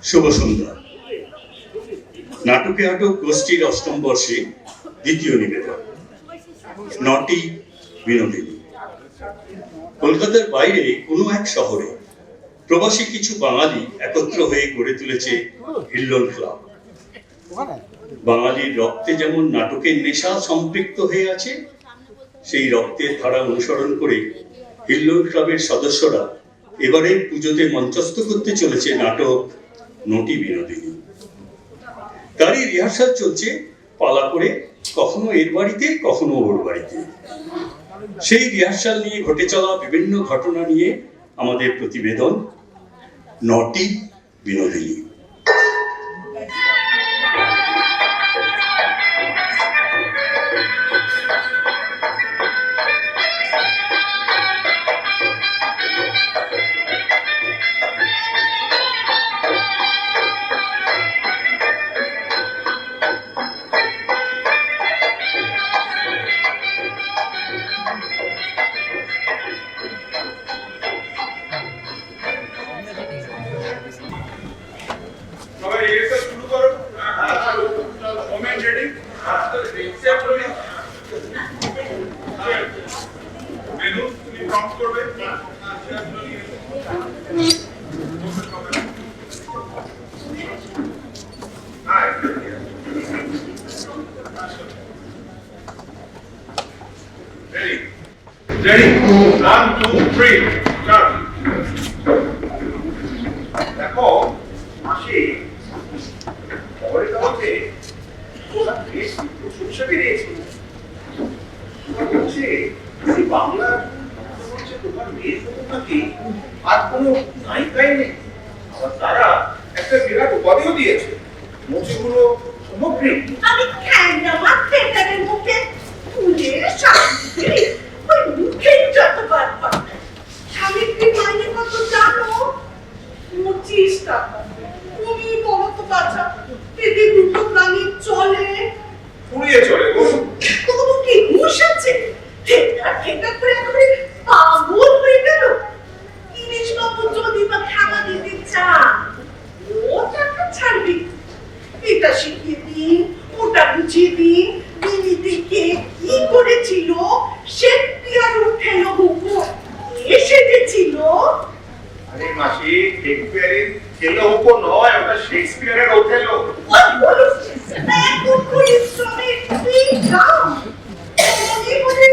শুভ সন্ধ্যা। নাটকে আটক গোষ্ঠীর অষ্টম বর্ষে দ্বিতীয় নিবেদন, নটি বিনোদিনী। কলকাতার বাইরে কোনো এক শহরে প্রবাসী কিছু বাঙালি একত্র হয়ে গড়ে তুলেছে হিল্লোল ক্লাব। বাঙালির রক্তে যেমন নাটকের নেশা সম্পৃক্ত হয়ে আছে, সেই রক্তের ধারা অনুসরণ করে হিল্লোল ক্লাবের সদস্যরা এবারের পুজোতে মঞ্চস্থ করতে চলেছে নাটক নটি বিনোদিনী। তারই রিহার্সাল চলছে পালা করে, কখনো এর বাড়িতে কখনো ওর বাড়িতে। সেই রিহার্সাল নিয়ে ঘটে চলা বিভিন্ন ঘটনা নিয়ে আমাদের প্রতিবেদন নটি বিনোদিনী। Ready? 1, 2, 3, start. দেখো মাসি খবরের কাগজে ওরা বেশ প্রশংসা বেরিয়েছে। বলছে এই বাংলার হচ্ছে তোমার মেয়ের মতো নাকি আর কোনো নায়িকাই নেই। আবার তারা একটা বিরাট উপাধিও দিয়েছে, মঞ্চগুলো সামগ্রী। আমি খ্যাংরা মাথে তাদের মুখে ফুলের সামগ্রী, ওই মুখেই যতবার পাবে। সামগ্রী মাইনে কত জানো? 25 টাকা। তুমি বলো তো বাচ্চা, এতে দুটো প্রাণী চলে? পুড়িয়ে চলে গো। তবু কি হুঁশ আছে? ঠেকা করে একেবারে পাগল হয়ে গেল। ইলিশ বাবু যদি বা খাওয়া দিতে চান, ও টাকা ছাড়বি। এটা শিখিয়ে দিন, ওটা বুঝিয়ে দিন, দিদিতে কে কি করেছিল, শেক্সপিয়ার উঠেল হুকুম এসেছিল। আরে মাসি, শেক্সপিয়ারের ছেলে হুকুম নয়, ওটা শেক্সপিয়ারের ওথেলো। ওই বলুন এখন পরিশ্রমের দাম মনে মনে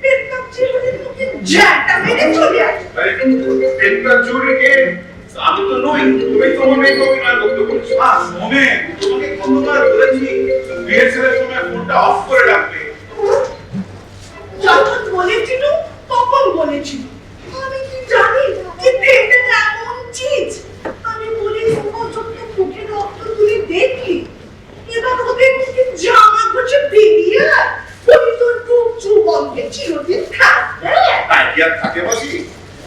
পেটটা চিরুনি মুখে জ্যাটা মেরে চলে আসে। আরে পেটটা চুরিকে আমি তো নই, তুমি তোমার মেয়েকে অভিনয় করতে বলছো। মোমেন, তোমাকে কতবার বলেছি রিহার্সালের সময় ফোনটা অফ করে রাখবে। যখন বলেছিল তখন বলেছিল, আমি কি জানি যে থিয়েটার এমন চিজ। আমি বলি পর্যন্ত মুখে রক্ত তুলে দেখি, এবার ওদের মুখে জামা ঘষে বেরিয়ে ওই তোর রূপ যৌবনকে চিরদিন থাকবে। তাই কি আর থাকে মাসি?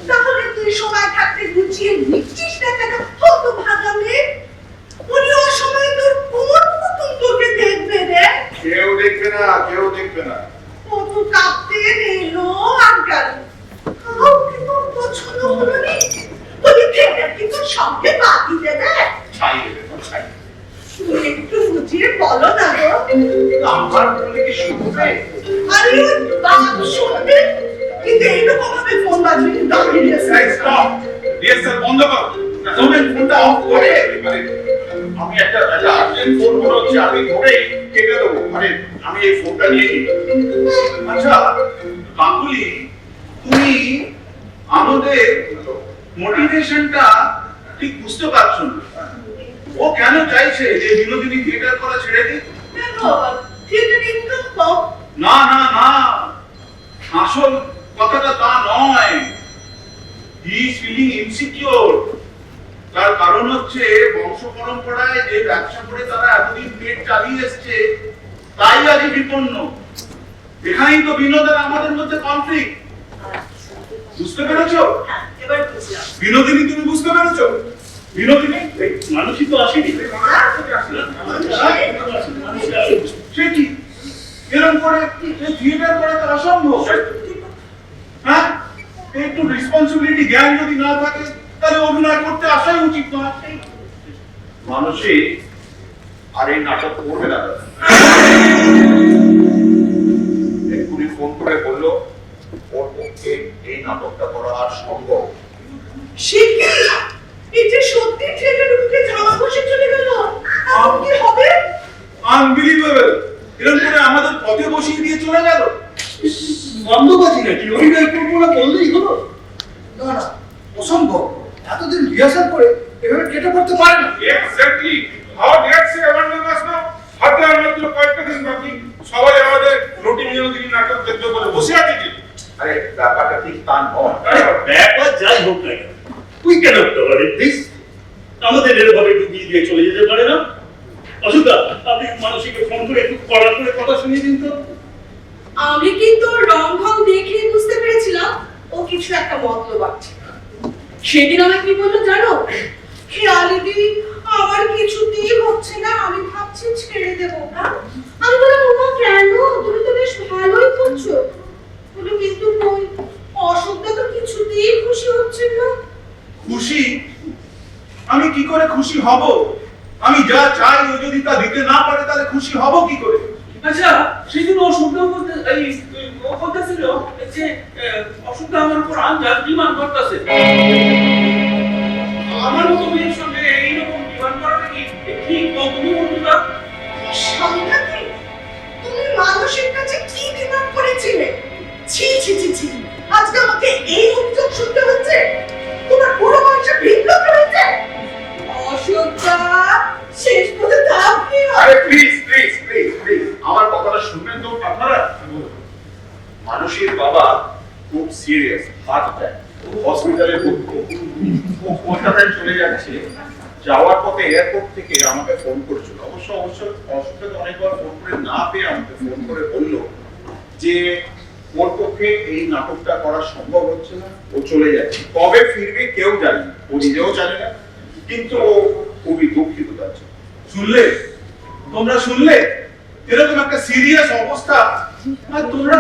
তাহলে তুই সময় থাকতে গুছিয়ে নিচ্ছিস না কেন? কত ভাগা মেয়ে, উনি ও সময় তোর কোন পুতুল তোকে দেখবে রে? কেউ দেখবে না, কেউ দেখবে না। কত কাঁপতে এলো আর গেল। কাউকে তোর পছন্দ হলো নি? বলি থিয়েটার কি তোর সঙ্গে বাকি দেবে? ছাই দেবে তো ছাই। তুমি একটু বুঝিয়ে বলো না গো। আমার বলে কি শুনবে? আরে ওই বাপ শুনবে, কিন্তু এইরকম ভাবে ফোন বাজবে দাঁড়িয়ে গেছে। স্টপ, রিহার্সাল বন্ধ করো। মোমেন ফোনটা অফ করে এবারে। আমি একটা আর্জেন্ট ফোন মনে হচ্ছে, আমি ধরে কেটে দেবো। মানে আমি এই ফোনটা নিয়ে নিই। আচ্ছা কাকুলি, তুমি আমাদের মোটিভেশনটা ঠিক বুঝতে পারছো না। ও কেন চাইছে যে বিনোদিনী থিয়েটার করা ছেড়ে দিক? কেন থিয়েটার ইনকাম কম? না না না, আসল কথাটা তা নয়। He is feeling insecure. তার কারণ হচ্ছে বংশ পরম্পরায় যে ব্যবসা করে তারা এতদিন পেট চালিয়ে এসছে, তাই আজ বিপন্ন। এখানেই তো বিনোদের আমাদের মধ্যে কনফ্লিক্ট। বুঝতে পেরেছো? এবার বুঝলাম। বিনোদিনী, তুমি বুঝতে পেরেছো? বিনোদিনী মানুষই তো আসেনি। সে কি এরকম করে থিয়েটার করা তো অসম্ভব। হ্যাঁ, একটু রেসপন্সিবিলিটি জ্ঞান যদি না থাকে তাহলে অভিনয় করতে আসাই উচিত নয়। মানুষই আর এই নাটক করবে না দাদা। এক্ষুনি ফোন করে বললো ওর পক্ষে এই নাটকটা করা আর সম্ভব। সে কি? এই যে সত্যি থিয়েটারে ঢুকে জামা বসে চলে গেল, এখন কি হবে? আনবিলিভেবল! এরকম করে আমাদের পথে বসিয়ে দিয়ে চলে গেল। বন্ধবাজি নাকি অভিনয় করবো না বললেই হলো? না না, অসম্ভব। এতদিন রিহার্সাল করে এভাবে কেটে পড়তে পারে না। Exactly, how dare she abandon us now? হাতে আর মাত্র কয়েকটা দিন বাকি, সবাই আমাদের রুটিন বিনোদিনী নাটক দেখতে বলে বসে আছে কি? আরে ব্যাপারটা ঠিক তা নয়। ব্যাপার যাই হোক না কেন, উই ক্যানট টলারেট দিস। আমাদের এভাবে ডুবিয়ে দিয়ে চলে যেতে পারে না। অসুবিধা, আপনি মানসিককে ফোন করে একটু কড়া করে কথা শুনিয়ে দিন তো। আমি কিন্তু রং ঢং দেখেই বুঝতে পেরেছিলাম ও কিছু একটা মতলব আছে। সেদিন আমাকে কি বললো জানো? খেয়ালিদি, আমার কিছুতেই হচ্ছে না, আমি ভাবছি ছেড়ে দেবো। আমি বললাম, ওমা কেন? তুমি তো বেশ ভালোই করছো। বলে, কিন্তু কই, অশোকদা তো কিছুতেই খুশি হচ্ছেন না। খুশি? আমি কি করে খুশি হব? আমি যা চাই ও যদি তা দিতে না পারে তাহলে খুশি হব কি করে? আচ্ছা, সেদিন অসুবিধা বলতে ও বলতেছিল যে অসুবিধা আমার উপর আন্দাজ ডিমান্ড করতেছে। আমার মতো মেয়ের সঙ্গে এইরকম ডিমান্ড করাটা কি ঠিক? তুমি বলতো না? সাংঘাতিক! তুমি মানুষের কাছে কি ডিমান্ড করেছিলে? ছি ছি ছি ছি! আজকে আমাকে এই অভিযোগ শুনতে হচ্ছে? তোমার পুরো বয়সে বিপ্লব হয়েছে? অসুবিধা শেষ পর্যন্ত আপনি আরে প্লিজ প্লিজ প্লিজ প্লিজ আমার কথাটা শুনবেন তো আপনারা। মানুষের বাবা খুব সিরিয়াস, হার্ট অ্যাটাক, হসপিটালে ভর্তি। ও কলকাতায় চলে যাচ্ছে। যাওয়ার পথে এয়ারপোর্ট থেকে আমাকে ফোন করেছিল। অবশ্য অসুবিধা অনেকবার ফোন করে না পেয়ে আমাকে ফোন করে বলল যে ওর পক্ষে এই নাটকটা করা সম্ভব হচ্ছে না, ও চলে যাচ্ছে। কবে ফিরবে কেউ জানে না, ও নিজেও জানে না, কিন্তু ও খুবই দুঃখিত তার জন্য। শুনলে? তোমরা শুনলে? এরকম একটা সিরিয়াস অবস্থা, আর তোমরা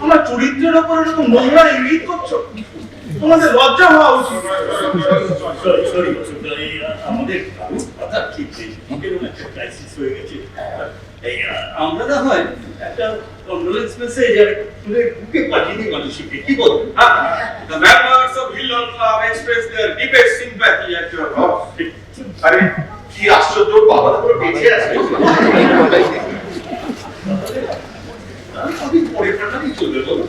আমার চরিত্রের উপর এরকম নোংরা ইঙ্গিত করছো। তোমাদের লজ্জা হওয়া উচিত। সরি অসুবিধা, আমাদের কারোর কথা ঠিক নেই, এরকম একটা ক্রাইসিস হয়ে গেছে। এই আমরা না হয় একটা কন্ডোলেন্স মেসেজ আর ফুলের বুকে পাঠিয়ে দিই মানুষকে, কি বল? The members of Hillel Club express their deepest sympathy at your loss. আরে কি আশ্চর্য, বাবা তো বেঁচে আছে। আমি পরে পাঠাতেই চলবে, বলো?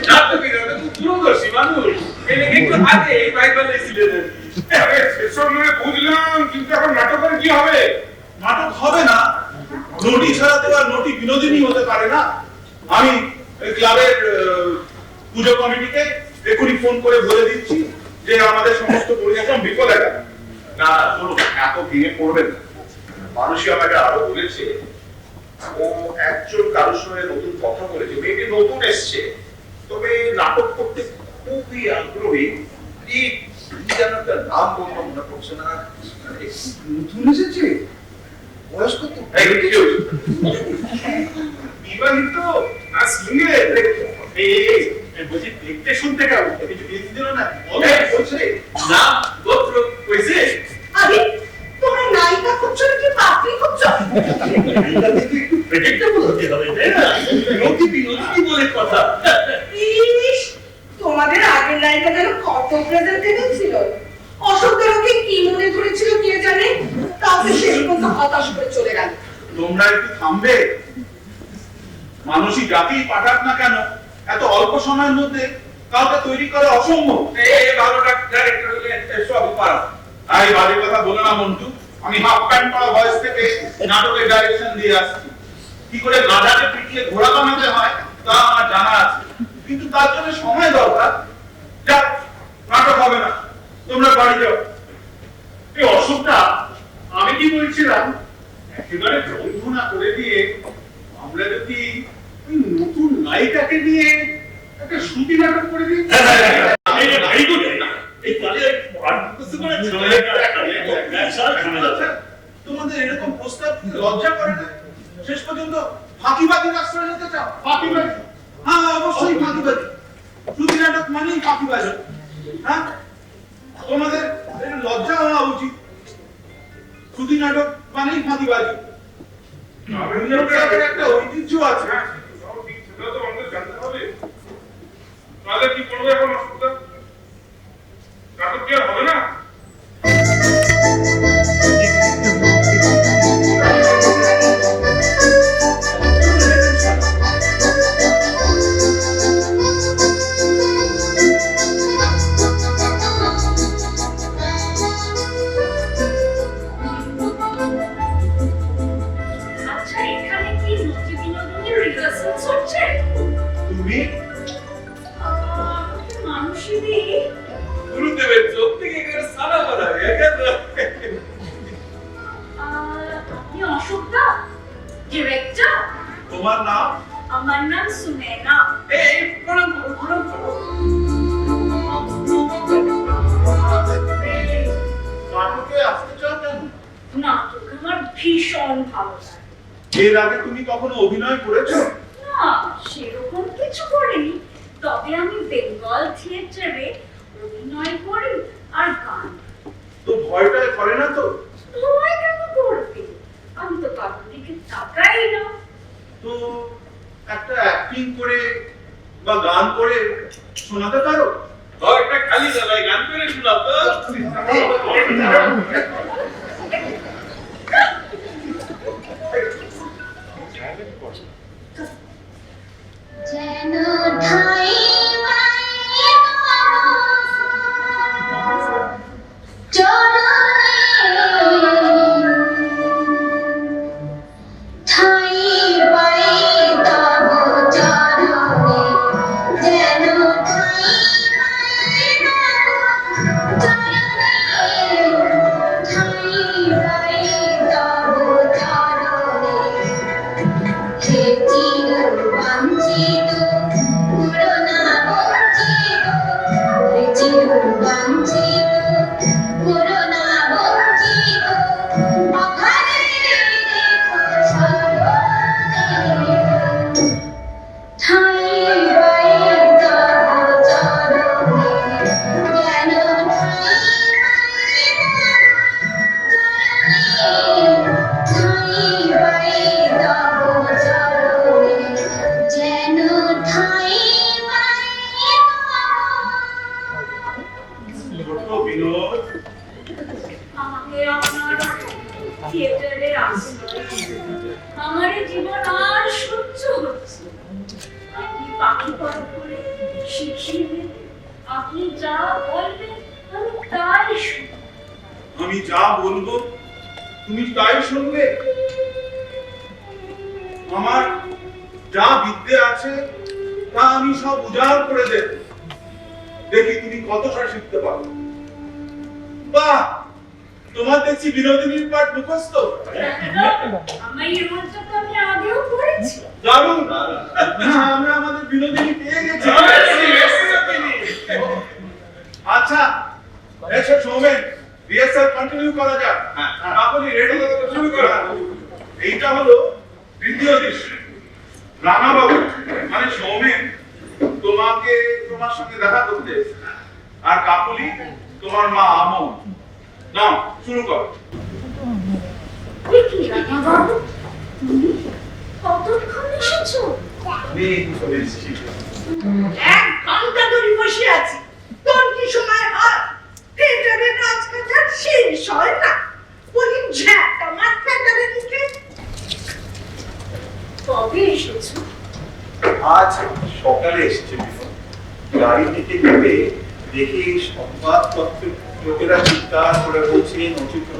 নাটকের খুব দূরদর্শী মানুষ। একটু আগে এই বাইবেলে ছিলেন। আরে সেসব নিয়ে বুঝলাম, কিন্তু এখন নাটকের কি হবে? নাটক হবে না। নটি ছাড়া তো আর নটি বিনোদিনী হতে পারে না। আমি এই ক্লাবের পুজো কমিটিকে এখনই ফোন করে বলে দিচ্ছি যে আমাদের সমস্ত পরিশ্রম বিফলে গেল। না শুনুন, এত ভেঙে পড়বেন না। মানুষই আমাকে আরো বলেছে ও একজন কারোর সঙ্গে নতুন কথা বলেছে, মেয়েটি নতুন এসছে, তবে নাটক করতে খুবই আগ্রহী। কি যেন একটা নাম বলতে মনে পড়ছে না। নতুন এসেছে? বয়স কত? এই কি হয়েছে? বিবাহিত না সিঙ্গেল? এই বলছি দেখতে শুনতে কেমন? কিছু কিছু দিল না বলছে না, গোত্র কইছে। আরে তোমরা নায়িকা করছো নাকি পাপড়ি করছো? এটা কিন্তু একটু প্রেডিক্টেবল হতে হবে, তাই না? নদী বিনোদিনী বলে কথা। ইস, তোমাদের আগের নায়িকা যেন কত প্রেজেন্টেবল ছিল। অশোকদের ওকে কি মনে করেছিল কে জানে, তাকে শেষ পর্যন্ত হতাশ করে চলে গেল। তোমরা একটু থামবে? মানুষই জাতি পাঠাক না কেন, এত অল্প সময়ের মধ্যে কাউকে তৈরি করা অসম্ভব। এই ভালোটা ডাইরেক্টর হলে সব পারা। আর এই বাজে কথা বলো না মন্টু। আমি হাফ প্যান্ট পরা ভয়েস থেকে নাটকের ডাইরেকশন দিয়ে আসছি। কি করে গাধাকে পিটিয়ে ঘোড়া বানাতে হয় তা আমার জানা আছে, কিন্তু তার জন্য সময় দরকার। যাক, নাটক হবে না, তোমরা বাড়ি যাও। এই অসুখটা আমি কি বলছিলাম, একেবারে বন্ধ না করে দিয়ে আমরা যদি ওই নতুন নায়িকাকে নিয়ে একটা শ্রুতি নাটক করে দিই। Very good. এই কালে আর কিছু করে চলে ব্যবসার ঝামেলা। তোমাদের এরকম প্রস্তাব লজ্জা করে না? শেষ পর্যন্ত ফাঁকিবাজির আশ্রয় নিতে চাও? ফাঁকিবাজি? হ্যাঁ, অবশ্যই ফাঁকিবাজি। শ্রুতি নাটক মানেই ফাঁকিবাজি। হ্যাঁ, তোমাদের লজ্জা হওয়া উচিত। সুধী নাটক মানেই ফাঁকিবাজি। রবীন্দ্রনাথের একটা ঐতিহ্য আছে। সেটা তো আমাদের জানতে হবে। তাহলে কি করবো এখন অসুবিধা? নাটক কি আর হবে না? আচ্ছা, এখানে কি নতুন বিনোদনের রিহার্সাল চলছে? তুমি মানুষেরই গুরুদেবের চোখ থেকে একেবারে সাদা করা একেবারে। আপনি অশোক দা, ডিরেক্টর? তোমার নাম? আমার নাম সুনেনা। এই প্রণাম করো, প্রণাম করো। নাটকে আসতে চাও কেন? নাটক আমার ভীষণ ভালো লাগে। এর আগে তুমি কখনো অভিনয় করেছো? না, সেরকম কিছু করিনি, তবে আমি বেঙ্গল থিয়েটারে অভিনয় করি আর গান। তো ভয়টা করে না তো? ভয় কেন করবে? আমি তো কারোর দিকে তাকাই না। তো একটা অ্যাক্টিং করে বা গান করে শোনাতে পারো? ঘরটা খালি যাবে, গান করে শোনাও তো। যেন ঠাই মায়ে ঠাই পাই তব চরণে, যেন ঠাই ঠাই পাই তব চরণে, হে চির বাঞ্ছিত পুরনা বঞ্চিত, হে চির বাঞ্ছিত পুরনা বঞ্চিত, অঘরে রেখো স্মরণে, ঠাই পাই তব চরণে, যেন ঠাই পাই তব চরণে, যেন ঠাই পাই ছোট বিনোদ, আমাকে আপনার থিয়েটারে আসতে আমার এই জীবন আর সহ্য হচ্ছে। আপনি পাখি পড়া করে শিখিয়ে দেবেন, আপনি যা বলবেন আমি তাই শুনবো। আমি যা বলবো তুমি তাই শুনবে? আমার যা বিদ্যে আছে তা আমি সব উজাড় করে দেব, দেখি তুমি কতটা শিখতে পারো। বাহ, তোমার দেখছি বিনোদিনীর পাঠ মুখস্থ। আমার এই রোলটা তো আমি আগেও করেছি। দারুণ! আমরা আমাদের বিনোদিনী পেয়ে গেছি। আচ্ছা, এসো সৌমেন, রিহার্সাল কন্টিনিউ করা যাক। আপনি রেডি? শুরু করুন। এইটা হলো দ্বিতীয় দৃশ্য। রানা বাবু মানে সৌমেন তোমাকে তোমার সঙ্গে দেখা করতে এসেছে। আর কাকুলি তোমার মা আমন। নাও শুরু করো। কি রাধা বাবু, তুমি কতক্ষণ এসেছো? আমি চলে এসেছি। 1 ঘন্টা ধরে বসে আছি, তোর কি সময় হয়? থিয়েটারের রাজকাজ শেষ হয় না, বলি ঝ্যাঁটা মার থিয়েটারের দিকে। কবে এসেছো? আজ সকালে এসেছে বিনোদ। গাড়ি থেকে নেমে দেখি সংবাদপত্রে লোকেরা চিৎকার করে বলছে নচিত্র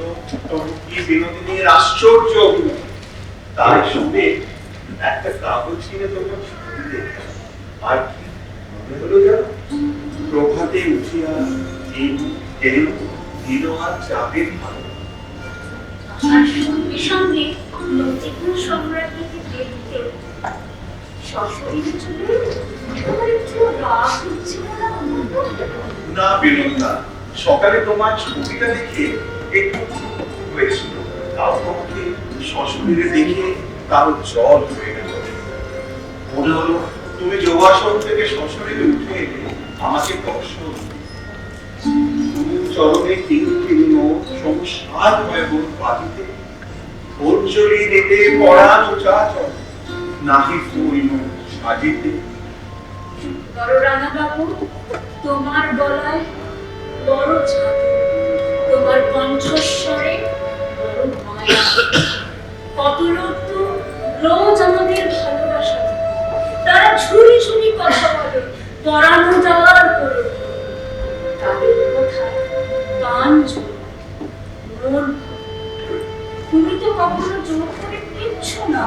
কি বিনোদিনীর আশ্চর্য অভিনয়। তাই শুনে একটা কাগজ কিনে তোমার ছবি দেখলাম। আর কি মনে হলো জানো, প্রভাতে উঠিয়া এলো দিল আর যাবে ভালো। আর সঙ্গে সঙ্গে নচিকেতা সম্রাটকে দেখতে সশরীরে চলে এলো। তোমার একটু রাগ হচ্ছিল না? না বিনোদ না, সকালে তোমার ছবিটা দেখে একটু হয়েছিল, তাও তোমাকে সশরীরে দেখে কারো জল হয়ে গেল। মনে হলো তুমি যোগাসন থেকে সশরীরে উঠে এলে আমাকে দর্শন। তুমি চরণে কিঙ্কিন্ন সংসার ভয়াবহ বাজিতে অঞ্জলি দিতে পরাণ চাচর নাহি পূর্ণ সাজিতে। বড় রানা বাবু, তোমার গলায় বড় জাদু, তোমার কণ্ঠস্বরে বড় মায়া। কত লোক তো রোজ আমাদের ভালোবাসা দেয়। তারা ঝুড়ি ঝুড়ি কথা বলে, পরানো যাওয়ার করে তাদের কথায় কান ঝুড়ি মন। তুমি তো কখনো জোর করে কিচ্ছু না,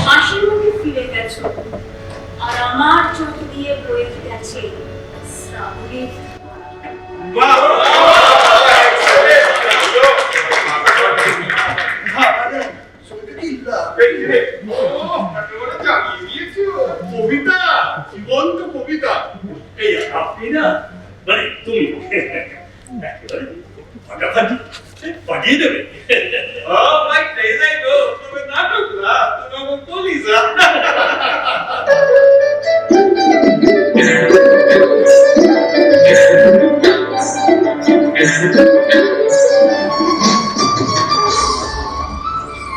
হাসি মুখে ফিরে গেছো। আর আমার চোখ দিয়ে বয়ে গেছে শ্রাবণের কবিতা, জীবন্ত কবিতা। এই আপনি না, মানে তুমি একেবারে ফাটাফাটি পাঠিয়ে দেবে। ও ভাই, এই যাই গো, তুমি নাটক না, তুমি আমার কলিজা।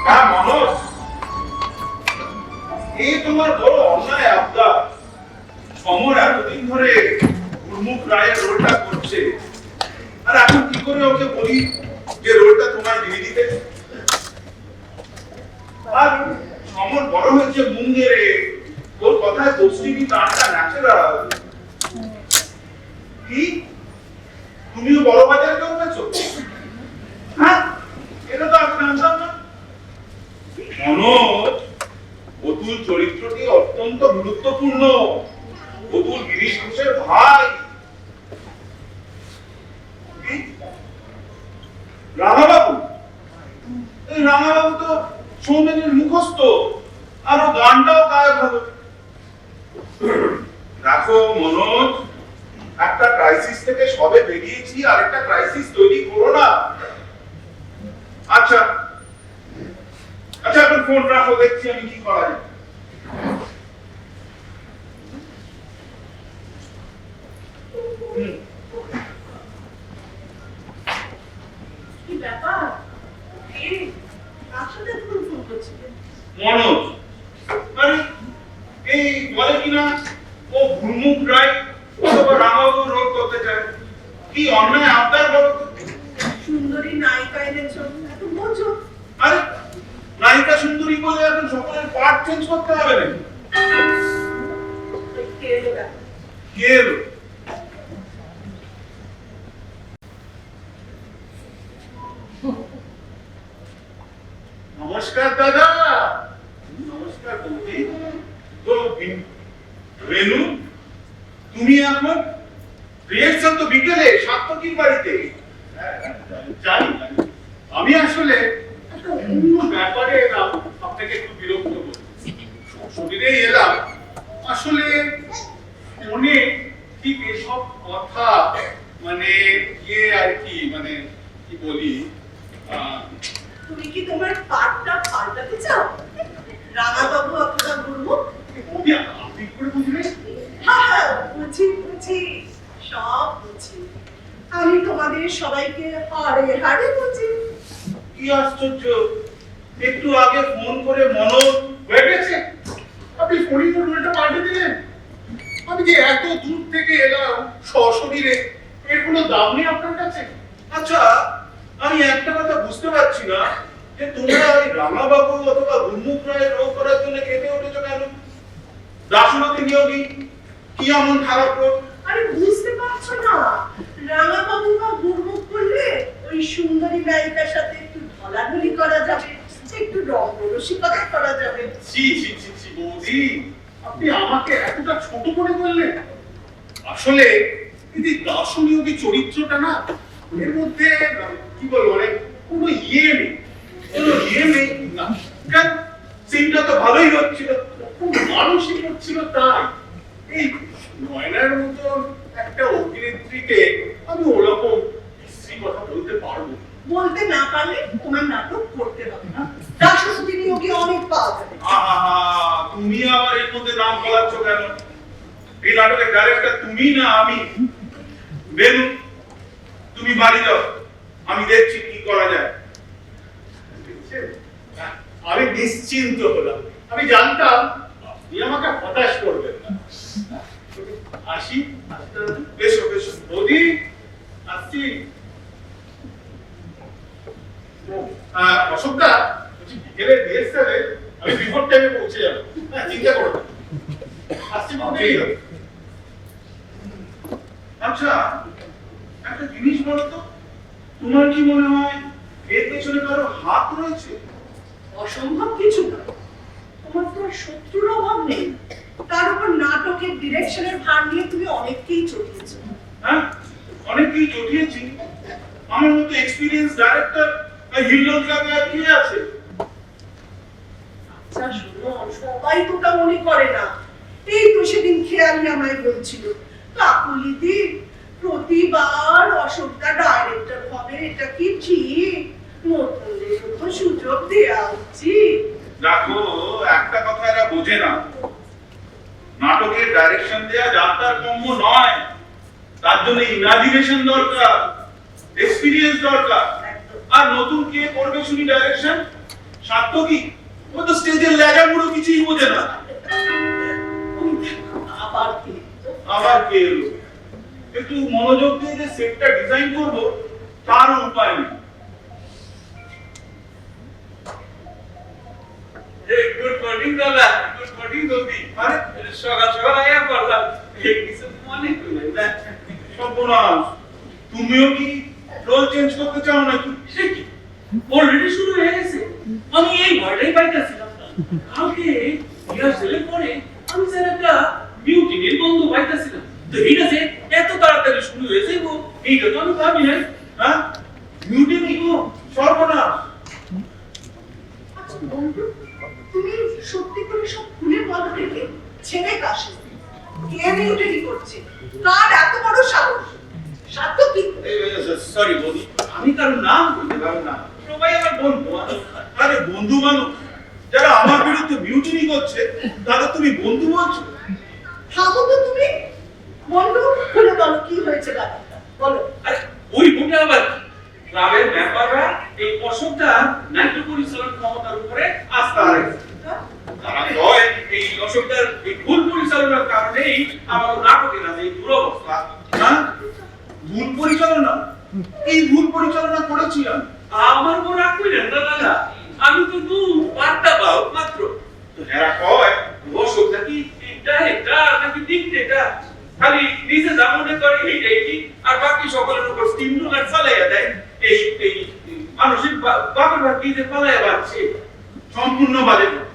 হ্যাঁ মনোজ, এই তোমার বড় অন্যায় আবদার। সমর এতদিন ধরে গুরমুখ রায়ের রোলটা করছে, আর এখন কি করে ওকে বলি যে রোলটা তোমায় দিয়ে দিতে? আর সমর বড় হয়েছে মুঙ্গেরে, ওর কথায় দোস্তিনি টানটা ন্যাচারাল। কি তুমিও বড় বাজারে জন্মেছো? হ্যাঁ, এটা তো আমি জানতাম না। মনোজ, অতুল চরিত্রটি অত্যন্ত গুরুত্বপূর্ণ। অতুল গিরিশ ঘোষের ভাই। রাঙাবাবু, এই রাঙাবাবু তো সৌমেনের মুখস্থ, আর ও গানটাও গায়ে ভালো। দেখো মনোজ, একটা ক্রাইসিস থেকে সবে বেরিয়েছি, আর একটা ক্রাইসিস তৈরি করো না। আচ্ছা আচ্ছা, এখন ফোন রাখো, দেখছি আমি কি করা যায়। কি ব্যাপার? এই আসলে তুমি ফোন করছিলে? মনোজ, আরে এই বলে কিনা ও গুরমুখ রায় অথবা রাঙাবাবু রোল করতে চায়। কি অন্যায় আবদার বলো তো? সুন্দরী নায়িকা এনেছো, এত বোঝো। আরে নায়িকা সুন্দরী বলে এখন সকলের পার্ট চেঞ্জ করতে হবে নাকি? কে এলো দেখো। কে এলো? নমস্কার দাদা। নমস্কার বৌদি। তো রেনু, তুমি এখন রিহার্সাল তো বিকেলে সাত্তকীর বাড়িতে? জানি, আমি আসলে একটা অন্য ব্যাপারে এলাম, আপনাকে একটু বিরক্ত করছি। শরীরেই এলাম। আসলে ফোনে ঠিক এসব কথা মানে ইয়ে আর কি, মানে কি বলি, তুমি কি তোমার পাঠটা পাল্টাতে চাও? রাঙাবাবু অথবা গুরমুখ? বৌদি আপনি কি করে বুঝলেন? হ্যাঁ হ্যাঁ, বুঝি, সব বুঝি। আমি তোমাদের সবাইকে হাড়ে হাড়ে বুঝি। কি আশ্চর্য, একটু আগে ফোন করে মনোজ হয়ে গেছে, আপনি ফোনই রুলটা পাল্টে দিলেন। আমি যে এত দূর থেকে এলাম সশরীরে, এর কোনো দাম নেই আপনার কাছে? আচ্ছা, আমি একটা কথা বুঝতে পারছি না, যে তোমরা ওই রাঙাবাবু অথবা গুরমুখ রায়ের রোগ করার জন্য কেটে উঠেছো কেন? দাসনকে নিয়োগী কি এমন খারাপ রোগ? আরে বুঝতে পারছো না, রাঙাবাবু বা গুরমুখ করলে ওই সুন্দরী নায়িকার সাথে একটু ঢলাঢলি করা যাবে, একটু রসিকতা করা যাবে। ছি ছি ছি ছি বৌদি, আপনি আমাকে এতটা ছোট করে বললেন। আসলে এই যে দার্শনিক চরিত্রটা না, এর মধ্যে কি বলবো, মানে কোনো ইয়ে নেই, না। কেন, সিনটা তো ভালোই হচ্ছিল, খুব মানসিক হচ্ছিল। তাই এই নয়নার মতো একটা অভিনেত্রীকে আমি ওরকম বিশ্রী কথা বলতে পারবো? বলতে না পারলে তোমার নাটক করতে হবে না। দাসরথী নিয়োগে অনেক পাওয়া যাবে। আহা, তুমি আবার এর মধ্যে নাম বলাচ্ছ কেন? এই নাটকের ডাইরেক্টর তুমি না আমি? বেনু, তুমি বাড়ি যাও, আমি দেখছি কি করা যায়। আমি নিশ্চিন্ত হলাম, আমি জানতাম আপনি আমাকে হতাশ করবেন না। আসি। এসো এসো। বৌদি, আসছি। অশোকদা, বিকেলে রিহার্সালে আমি বিফোর টাইমে পৌঁছে যাবো, চিন্তা করো না। আসছি ঠিক বৌদি। আছে। আচ্ছা, একটা জিনিস বলো তো, তোমার কি মনে হয় এর পেছনে কারো হাত রয়েছে? অসম্ভব কিছু না। তোমার তো আর শত্রুর অভাব নেই। তার উপর নাটকের ডিরেকশনের ভার নিয়ে তুমি অনেককেই চটিয়েছো। হ্যাঁ, অনেকেই জটিয়েছি। আমার মতো এক্সপিরিয়েন্স ডাইরেক্টর হিল্লোল ক্লাবে আর কে আছে? আচ্ছা শোনো, সবাই তো তা মনে করে না। এই তো সেদিন খেয়ালি আমায় বলছিল, কাকুলিদি প্রতিবার অশোকদা ডাইরেক্টর হবে, এটা কি ঠিক? নতুনদের তো সুযোগ দেওয়া উচিত। দেখো, একটা কথা এরা বোঝে না, নাটকের ডাইরেকশন দেয়া যাত্রার কম্য নয়, তার জন্য ইমাজিনেশন দরকার, এক্সপেরিয়েন্স দরকার। আর নতুন কে করবে শুনি ডাইরেকশন? সার্থকী, ও তো স্টেজের লেজা মুড়ো কিছুই বোঝে না। ওই দেখো, আবার কি? আবার কে এলো? একটু মনোযোগ দিয়ে যে সেটটা ডিজাইন করবো তার উপায় নেই। গুড মর্নিং দাদা। গুড মর্নিং বৌদি। আরে সকাল সকাল আয়া পড়লাম, কিছু মনে করলেন না? সর্বনাশ, তুমিও কি রোল চেঞ্জ করতে চাও নাকি? সে কি অলরেডি শুরু হয়ে গেছে? আমি এই ভয়টাই পাইতেছিলাম না। কালকে রিহার্সালের পরে আমি স্যার একটা মিউটিনের গন্ধ পাইতেছিলাম। তো এইটা যে এত তাড়াতাড়ি শুরু হয়েছে গো, এইটা তো আমি ভাবি নাই। হ্যাঁ, মিউটিনি? সর্বনাশ। আচ্ছা বন্ধু, তুমি সত্যি করে সব খুলে বলো দেখে, ছেলে কাশে কে মিউটেরি করছে? কার এত বড় সাহস? সার্থকী? সরি বৌদি, আমি কারোর নাম বলতে পারবো না, সবাই আমার বন্ধু মানুষ। আরে বন্ধু মানুষ যারা আমার বিরুদ্ধে মিউটিনি করছে তাদের তুমি বন্ধু বলছো? থামো তো তুমি। বন্ধু, খুলে বলো কি হয়েছে ব্যাপারটা, বলো। আরে ওই বুকে আবার কি? ক্লাবের ব্যাপাররা এই অশোকটা নাট্য পরিচালন ক্ষমতার উপরে আস্থা হারাইছে। তারা কয় এই অশোকটার এই ভুল পরিচালনার কারণেই আমার নাটকের আজ এই দুরবস্থা। হ্যাঁ, ভুল পরিচালনা? এই ভুল পরিচালনা করেছি আমি? আমার উপর রাগ কইলেন না দাদা, আমি তো দু বার্তা পাও মাত্র। তো এরা কয় অশোকটা কি ডাইরেক্টর নাকি ডিক্টেটর? খালি নিজে যা মনে করে এইটাই কি, আর বাকি সকলের উপর স্টিম রোলার চালাইয়া দেয়। এই এই মানসিক বাপের ভাগ কি যে পালাইয়া বাড়ছে। সম্পূর্ণ বাজে কথা,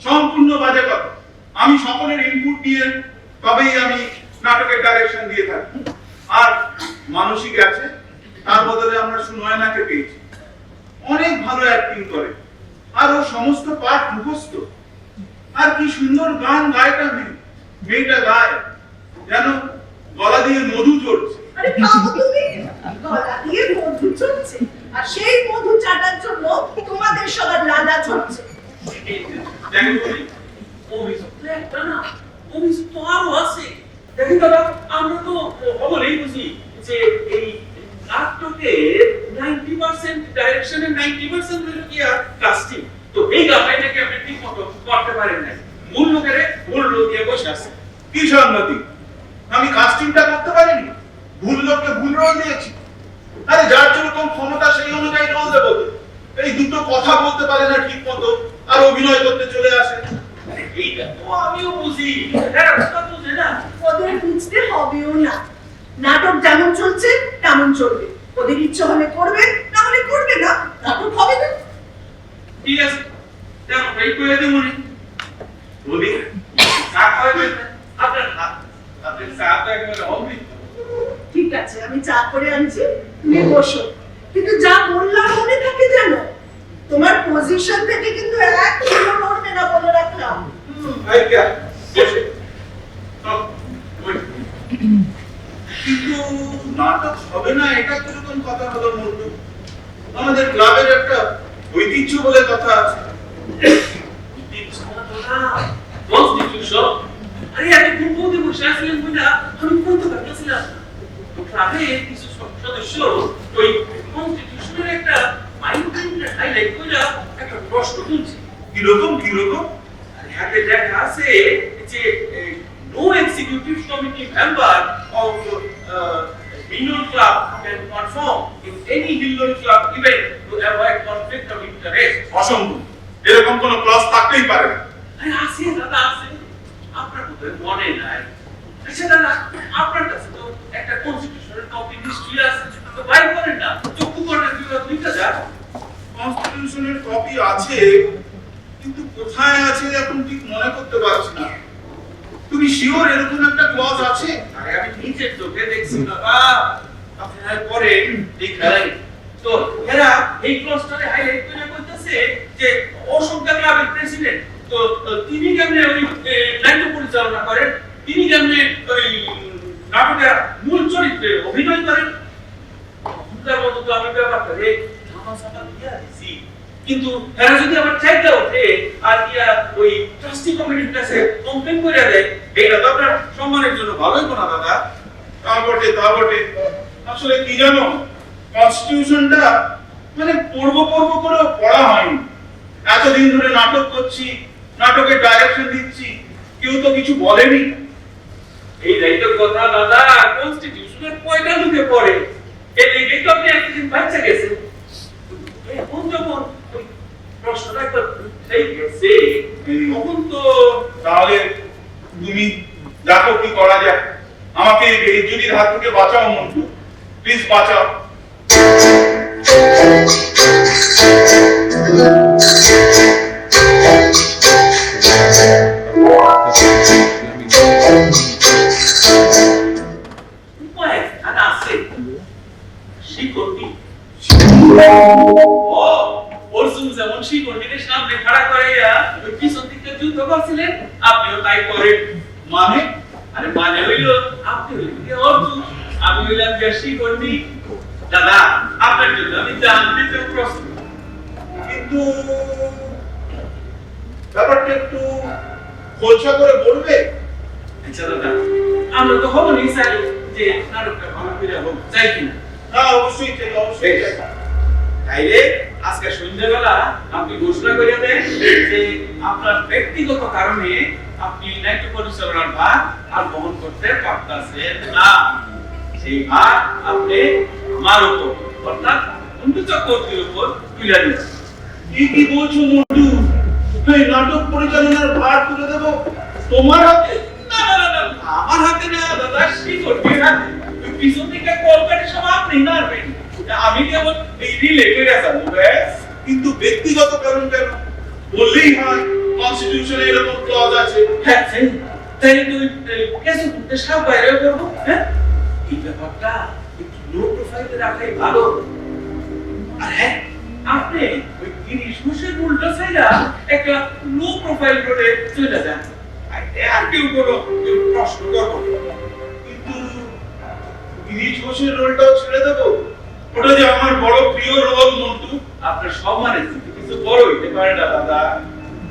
সম্পূর্ণ বাজে কথা। আমি সকলের ইনপুট নিয়ে তবেই আমি নাটকের ডাইরেকশন দিয়ে থাকি। আর মানসিক আছে, তার বদলে আমরা সুনয়নাকে পেয়েছি, অনেক ভালো অ্যাক্টিং করে, আর ও সমস্ত পাঠ মুখস্থ। আর কি সুন্দর গান গায়টা মেয়েটা গায়, যেন গলা দিয়ে মধু ঝরছে। আরে থামো তুমি। গলা দিয়ে মধু চলছে, আর সেই মধু চাটার জন্য তোমাদের সবার লালা চলছে। দেখেন বলি, অভিযোগ তো একটা না, অভিযোগ তো আরো আছে। দেখেন দাদা, আমরা তো সকলেই বুঝি যে এই নাটকের 90% ডাইরেকশনের 90% হলো কি আর কাস্টিং। তো এই গাছটাকে আপনি ঠিক মতো করতে পারেন না, মূল লোকের ভুল লোক দিয়ে বসে আছে। কি সাংঘাতিক! আমি কাস্টিংটা করতে পারিনি, ভুল লোককে ভুল রোল দিয়েছি। আরে যার যেরকম ক্ষমতা সেই অনুযায়ী রোল দেবো তো। এই দুটো কথা বলতে পারে না ঠিক মতো, আর অভিনয় করতে চলে আসে। এইটা তো আমিও বুঝি, এরা কথা বুঝে না। ওদের বুঝতে হবেও না। নাটক যেমন চলছে তেমন চলবে। ওদের ইচ্ছে হলে করবে, না হলে করবে না। নাটক হবে না। ঠিক আছে, তেমন এই করে দেবো নি। বলি, চা খাওয়াবেন না? আপনার চা তো একেবারে অমৃত। ঠিক আছে, আমি চা করে আনছি, তুমি বসো। কিন্তু যা বললাম মনে থাকে যেন। তোমার পজিশন থেকে কিন্তু এক কিলো নড়বে না, বলে রাখলাম। আইগা, বসে। কিন্তু নাটক হবে না এটা কিরকম কথা হলো মন্টু? আমাদের ক্লাবের একটা ঐতিহ্য বলে কথা আছে। আরে আমি খুব বলতে বসে আসলেন বুঝলা, আমি বলতে পারতেছিলাম। ক্লাবের কিছু সদস্য ওই কনস্টিটিউশনের একটা মাইন্ড হাইলাইট করে একটা প্রশ্ন তুলছে। কিরকম হাতে দেখা আছে যে no executive committee member of Hillary Club can perform in any Hillary Club event to avoid conflict of interest. অসম্ভব, এরকম কোনো ক্লজ থাকতেই পারে না। আরে আছে দাদা আছে, আপনার কোথায় মনে নাই? আচ্ছা দাদা, আপনার কাছে তো একটা কনস্টিটিউশনের কপি নিশ্চয়ই আছে, তো বাইর করেন না, চক্ষু করে দুইটা যাক। কনস্টিটিউশনের কপি আছে, কিন্তু কোথায় আছে এখন ঠিক মনে করতে পারছি না। তুমি শিওর এরকম একটা ক্লজ আছে? আরে আমি নিজের চোখে দেখছি বাবা, আপনার পরে দেখাই তো এরা এই ক্লাস্টারে হাইলাইট করে বলতেছে যে অশোকা ক্লাবের প্রেসিডেন্ট তো তিনি কেমনে ওই নাটক পরিচালনা করেন, তিনি কেমনে ওই নাটকের মূল চরিত্রে অভিনয় করেন। তার মতো তো আমি ব্যাপারটা রে ধামাচাপা দিয়া দিছি, কিন্তু এরা যদি আবার চাইতে ওঠে আর ইয়া ওই ট্রাস্টি কমিটির কাছে কমপ্লেন করে দেয়, এটা তো আপনার সম্মানের জন্য ভালোই না দাদা। তা বটে। আসলে কি জানো, কনস্টিটিউশনটা মানে পড়ব করে পড়া হয়নি। এতদিন ধরে নাটক করছি, নাটকের ডাইরেকশন দিচ্ছি, কেউ তো কিছু বলেনি। এই দায়িত্ব কথা দাদা, কনস্টিটিউশনের কয়টা ঢুকে পড়ে এই লেগে তো আপনি একদিন বাচ্চা গেছে। এখন যখন ওই প্রশ্নটা একবার উঠেই গেছে তখন তো তাহলে তুমি দেখো কি করা যায়। আমাকে এই বেজ্জতির হাত থেকে বাঁচাও মন্টু, প্লিজ বাঁচাও। উপায় দাদা আছে, শিকড়টি ও অর্জুন যেমন শিকড়টির সামনে খাড়া করে ওই পিছন দিকটা যুদ্ধ করছিলেন, আপনিও তাই করেন। মানে আরে মানে হইল আপনি হইলেন অর্জুন, আমি হইলাম শিকড়টি। দাদা আপনার জন্য আমি জান দিতে প্রস্তুত, কিন্তু ব্যাপারটা একটু খোলসা করে বলবে। আচ্ছা দাদা, আমরা তো হবনি চাই যে নাটকটা ভালো করে হোক, চাই কিনা? না অবশ্যই চাই, অবশ্যই চাই। তাইলে আজকে সন্ধ্যাবেলা আপনি ঘোষণা করে দেন যে আপনার ব্যক্তিগত কারণে আপনি নাট্য পরিচালনার ভার আর বহন করতে পারতেছেন না। সেই ভার আপনি আমার উপর অর্থাৎ বন্ধু চক্রবর্তীর উপর তুলে দিচ্ছেন। কি বলছো মন্টু? এই নাটক পরিচালনার ভার তুলে দেবো তোমার হাতে? না না না না, আমার হাতে না দাদা, শিকড়টির হাতে। ওই পিছন থেকে কলকাঠি সব আপনি নাড়বেন, আমি কেবল এই রিলে করে যাবো ব্যাস। কিন্তু ব্যক্তিগত কারণ কেন? বললেই হয় কনস্টিটিউশনে এরকম ক্লজ আছে। হ্যাঁ তাইলে তুই কেসে তুলতে সব বাইরে করবো। হ্যাঁ এই ব্যাপারটা একটু লো প্রোফাইলে রাখাই ভালো। আর হ্যাঁ, আপনি ওই গিরিশ ঘোষের উল্টো সাইডা একটা লো প্রোফাইল করে চলে যান, আর কেউ কোনো প্রশ্ন করবো না। কিন্তু গিরিশ ঘোষের রোলটাও ছেড়ে দেবো? ওটা যে আমার বড় প্রিয় রোল মন্টু। আপনার সম্মানের থেকে কিছু বড় হইতে পারে না দাদা।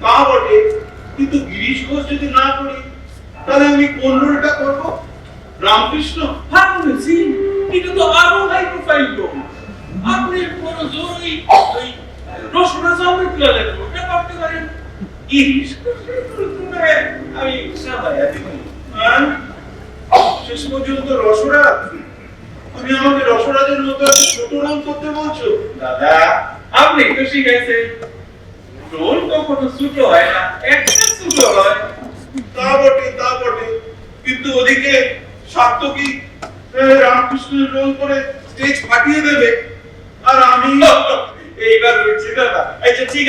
তা বটে, কিন্তু গিরিশ ঘোষ যদি না করি তাহলে আমি কোন রোলটা করবো? রামকৃষ্ণ? ভাবুন সিং, এটা তো আরো হাই প্রোফাইল লোক। আপনি বড় জোরই ওই রসনা জমরিতলালের ওটা করতে পারেন। গিরিশ আমি সাবায়া দিব। হ্যাঁ? শেষ পর্যন্ত রসরাজ? তুমি আমাকে রসরাজের মতো একটা ছোট রোল করতে বলছো? দাদা আপনি তো শিখাইছেন রোল কখনো ছোট হয় না, একটা ছোট হয়। তা বটে, কিন্তু ওদিকে সার্থকী রামকৃষ্ণের রোল করে স্টেজ ফাটিয়ে দেবে, আর আমি এইবার বুঝছি দাদা। আচ্ছা ঠিক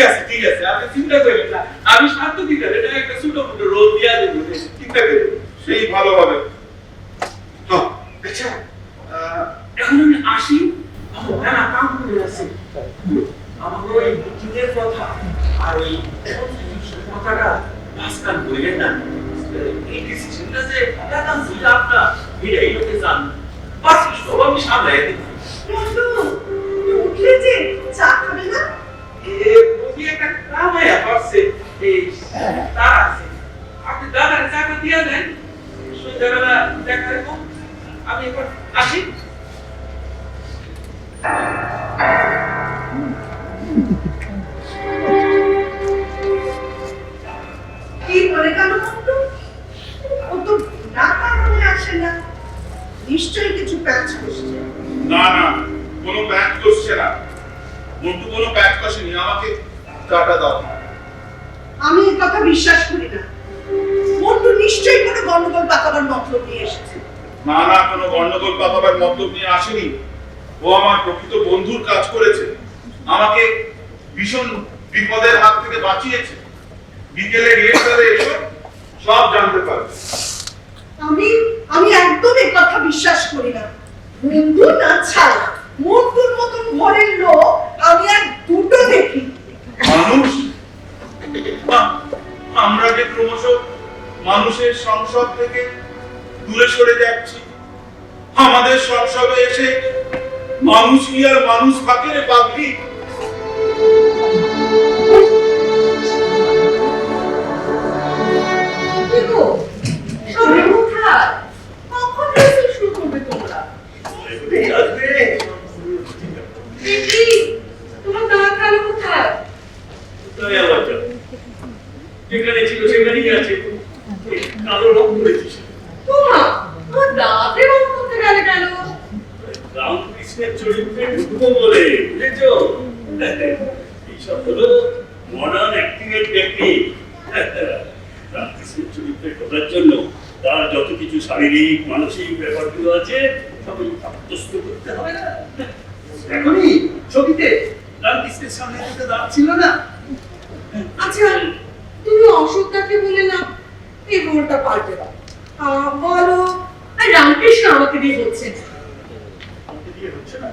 আছে আপনি চিন্তা করেন না, আমি সাধ্য দিতে এটা একটা ছোট মোটো রোল দিয়া দেবো, চিন্তা করেন। সেই ভালো হবে। আচ্ছা এখন আমি আসি, আমার নানা কাম করে আছে। আমার ওই বুকিংয়ের কথা আর ওই কথাটা ভাস্কান বললেন না, এই ডিসিশনটা যে টাকা ছিল আপনার এটাই লোকে জান, বাকি সব আমি সামলাই দিই। মন্টু, উঠলে যে চা খাবে না? বুঝি একটা কামাইয়া পারছে, এই তার আছে, আপনি দাদার চাকরি দিয়ে দেন, সন্ধ্যাবেলা দেখা রেখো, আমি এবার আসি। কি বলে গেল বন্ধু? ও তো না কারণে আসে না, নিশ্চয়ই কিছু প্যাচ করছে। না না, কোনো ব্যাচ করছে না, মন্টু কোনো ব্যাচ কষেনি, আমাকে টাটা দাও। আমি এই কথা বিশ্বাস করি না। মন্টু নিশ্চয়ই কোনো গন্ডগোল পাকাবার মতলব নিয়ে এসেছে। না না, কোনো গন্ডগোল পাকাবার মতলব নিয়ে আসেনি। ও আমার প্রকৃত বন্ধুর কাজ করেছে, আমাকে ভীষণ বিপদের হাত থেকে বাঁচিয়েছে। বিকেলে রিহার্সালে এসো, সব জানতে পারবে। আমি একদম এই কথা বিশ্বাস করি না। বন্ধু না ছাড়া মন্টুর মতন ঘরের লোক আমি আর দুটো দেখি। মানুষ, আমরা যে ক্রমশ মানুষের সংসদ থেকে দূরে সরে যাচ্ছি। আমাদের সংসদে এসে মানুষ কি আর মানুষ থাকে রে পাগলি? দেখো, সবাই কোথায়? কখন রেসেল শুরু করবে তোমরা? দিদি, তোমার দাঁত কালো কোথায়? তাই আবার যা। যেখানে ছিল সেখানেই আছে। কালো রং করেছিস। তোমার দাঁতের রং করতে গেলে কেন? রামকৃষ্ণের চরিত্রে ঢুকবো বলে, বুঝেছো? এইসব হলো মডার্ন অ্যাক্টিং এর টেকনিক। রামকৃষ্ণের চরিত্রে ঢোকার জন্য তার যত কিছু শারীরিক মানসিক ব্যাপারগুলো আছে সবই আত্মস্থ করতে হবে না। এখনই ছবিতে রামকৃষ্ণের সামনে একটা দাঁত ছিল না। আচ্ছা, তুমি অশোকদাকে বলে না এই রোলটা পাল্টে দাও। বলো, আর রামকৃষ্ণ আমাকে দিয়ে হচ্ছে না। আমাকে দিয়ে হচ্ছে না।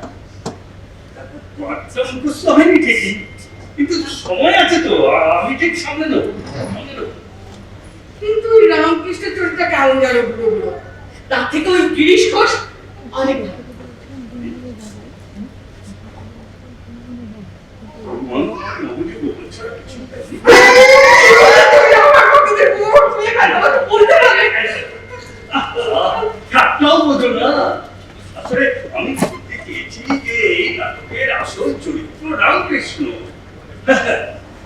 বাচ্চা মুখস্থ হয়নি ঠিকই, কিন্তু সময় আছে তো, আমি ঠিক সামনে নেবো। কিন্তু ওই রামকৃষ্ণের চরিত্রটা কেমন গেল বুড়ো, তার থেকে ওই গিরিশ ঘোষ অনেক ভালো। আসলে আমি বলতে চেয়েছি যে এই নাটকের আসল চরিত্র রামকৃষ্ণ।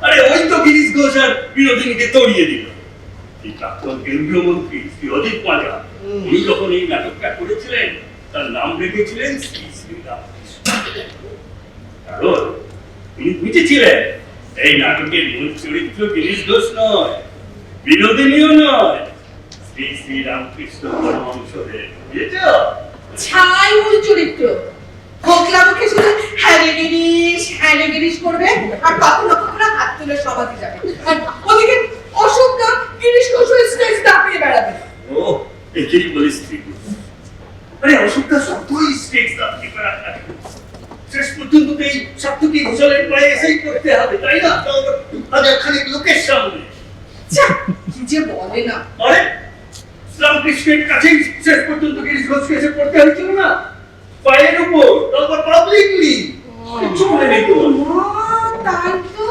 আরে ওই তো গিরিশ ঘোষ আর বিনোদিনীকে তড়িয়ে দিল। এই প্রাক্তন কেন্দ্রীয় মন্ত্রী শ্রী অজিত পাজা, উনি যখন এই নাটকটা করেছিলেন তার নাম রেখেছিলেন শ্রী শ্রী রামকৃষ্ণ। কারণ তিনি বুঝেছিলেন এই নাটকের মূল চরিত্র গিরিশ ঘোষ নয়, বিনোদিনীও নয়, শ্রী শ্রী রামকৃষ্ণ পরমহংসদেব। বুঝেছ? ছাই মূল চরিত্র। খোকলা মুখে শুধু হ্যারে গিরিশ করবে আর কখনো কখনো হাত তুলে সমাধি যাবে। আর ওদিকে অশোকদা গিরিশ ঘোষ স্টেজ দাপিয়ে বেড়াবে। ও, একেই বলে স্ত্রী। আরে অশোকটা সত্যই স্টেজ দাপিয়ে বেড়াবে। শেষ পর্যন্ত তো এই সত্যকি ঘোষালের পায়ে এসেই করতে হবে, তাই না? হাজার খানিক লোকের সামনে। কি যে বলে না। আরে রামকৃষ্ণের কাছেই শেষ পর্যন্ত গিরিশ ঘোষকে এসে পড়তে হয়েছিল না, পায়ের উপর, তারপর পাবলিকলি। কিছু মনে নেই তো? তাই তো,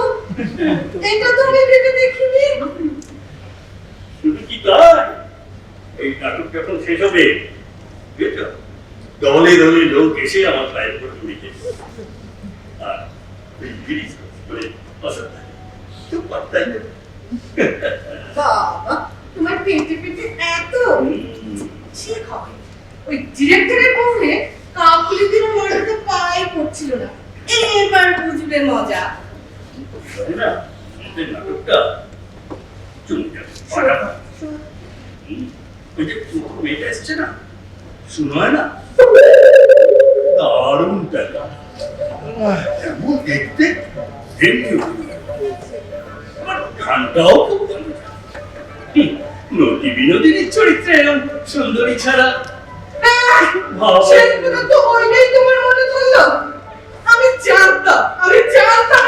এটা তো আমি ভেবে দেখিনি। শুধু কি তাই, এই নাটক যখন শেষ হবে, বুঝেছো, দলে দলে লোক এসে আমার পায়ের উপর জড়িয়ে আর ওই গিরিশ ঘোষ করে অসাধারণ তো পাত্তাই নেই। বাবা, তোমার পেটে পেটে এত ঠিক হবে। ওই ডিরেক্টরের বউরে কাকুলি দিন মজাতে পায়ে পড়ছিল না, এবার বুঝবে মজা। জানি না, আমাদের নাটকটা চমকে ফাটাফাটি। ওই যে মেয়েটা এসছে না, শুনয় না, দারুণ টাকা, এমন দেখতে, থ্যাংক ইউ। আমার গানটাও খুব ভালো। নদী বিনোদিনীর চরিত্রে এরকম সুন্দরী ছাড়া সেগুলো তো ওইটাই তোমার মনে ধরলো। আমি জানতাম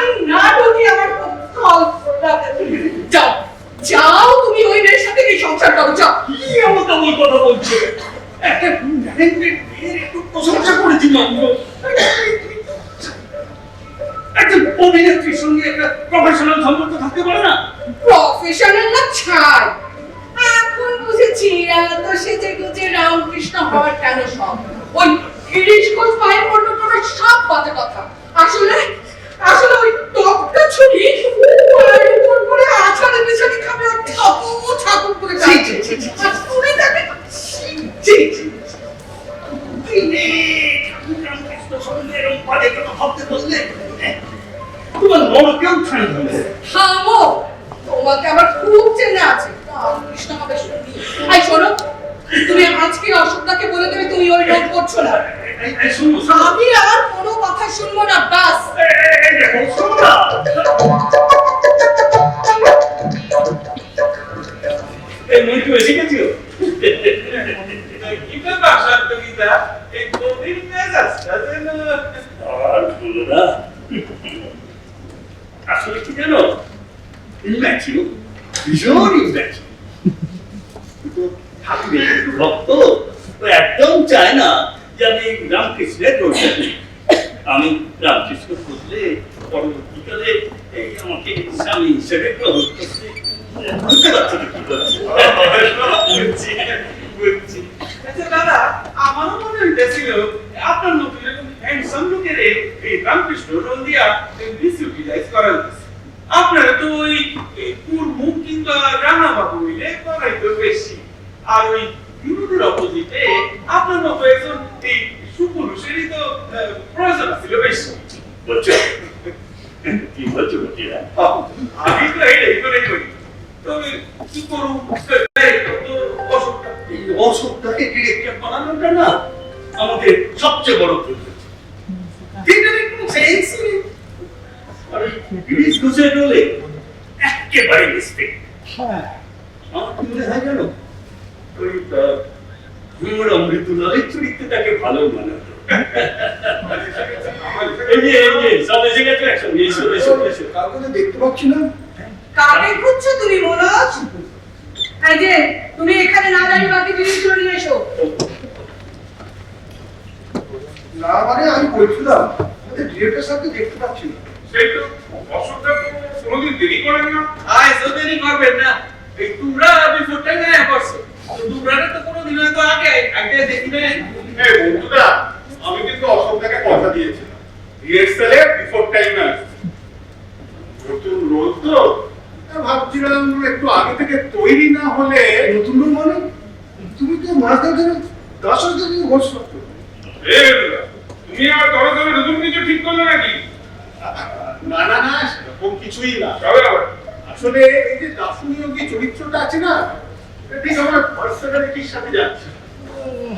এই নাটকই আমার ফল। যাও যাও, তুমি ওই মেয়ের সাথে কি সংসার করো, যাও। কি এমন তেমন কথা বলছে? একটা ট্যালেন্টেড মেয়ের একটু প্রশংসা করেছি মাত্র। একজন অভিনেত্রীর সঙ্গে একটা প্রফেশনাল সম্পর্ক থাকতে পারে না? প্রফেশনাল না ছাই। এখন বুঝেছি এত সেজে গুজে রামকৃষ্ণ হওয়ার কেন সব। ওই গিরিশ ঘোষ পায়ে পড়লো তোমার সব বাজে কথা। আসলে ওই বড় কেউ ঠান্ডা নেই। থামো, তোমাকে আমার খুব চেনা আছে। কৃষ্ণ হবে শুনি। এই শোনো, তুমি আজকে অশোকদাকে বলে দেবে তুমি ওই রোগ করছো না। শুনো আমি আর কোনো কথা শুনবো না, বাস। এই মন্টু এসে গেছিল। কি ব্যাপার শান্তমিতা? এই গভীর মেজাজটা যেন আর বলো না, আসলে কি জানো, ইংল্যান্ড ছিল, ভীষণ ইংল্যান্ড ছিল। ঠাকুরের একটু ভক্ত, ও একদম চায় না যে আমি রামকৃষ্ণের রোজা করি। আমি রামকৃষ্ণ করলে পরবর্তীকালে এই আমাকে স্বামী হিসেবে গ্রহণ করছে। বুঝতে পারছো তো কি বলছি? বুঝছি, বুঝছি। আচ্ছা দাদা, আমারও মনে হইতেছিল আপনার মতো এরকম হ্যান্ডসাম লোকের এই রামকৃষ্ণ রোল দিয়া ডিসইউটিলাইজ করা হইতেছে। আপনারা তো ওই কুরমুখ কিংবা রানাবাবু মিলে করাই তো বেশি। আর ওই বিরোধীর অপোজিটে আপনার মতো একজন এই সুপুরুষেরই তো প্রয়োজন ছিল বেশি। বলছো কি বলছো বটিরা? আমি তো এইটাই করে করি। তবে কি করুন, অসুখটা এই অশোকটাকে ডিরেক্টর বানানোটা না আমাদের সবচেয়ে বড় ভুল হয়েছে। এটার কোনো সেন্স নেই। আর এই গিরিশ ঘোষের রোলে একেবারে মিস্টেক। আমার কি মনে হয় জানো, ওই ভীমর অমৃতলালের চরিত্রে তাকে ভালো মানাতো। এই যে সব এসে গেছে একসঙ্গে, এসো এসো এসো। কাউকে তো দেখতে পাচ্ছি না। কাকে খুঁজছো তুমি মনোজ? এই যে তুমি এখানে না দাঁড়িয়ে বাকি জিনিসগুলো নিয়ে এসো। না মানে আমি বলছিলাম আমাদের ডিরেক্টর সাহেবকে দেখতে পাচ্ছি না। সেই তো অসুখটা তো কোনোদিন দেরি করেন না। আয় তো দেরি করবেন না। এই তোমরা বিফোর টাইম করছো। তোমরা তো কোনোদিন হয়তো আগে আগে দেখি না। এই বন্ধুরা, আমি কিন্তু অশোকদাকে কথা দিয়েছিলাম রিহার্সালে বিফোর টাইম আসছে। নতুন রোল তো, ভাবছিলাম একটু আগে থেকে তৈরি না হলে। নতুন রোল মানে তুমি তো মাস দেওয়ার জন্য 10,000 টাকা খরচ করতে। তুমি আর ধরে ধরে নতুন কিছু ঠিক করলে নাকি? না না না, সেরকম কিছুই না। তবে আবার আসলে এই যে দার্শনিক চরিত্রটা আছে না, এটা ঠিক আমার পার্সোনালিটির সাথে যাচ্ছে।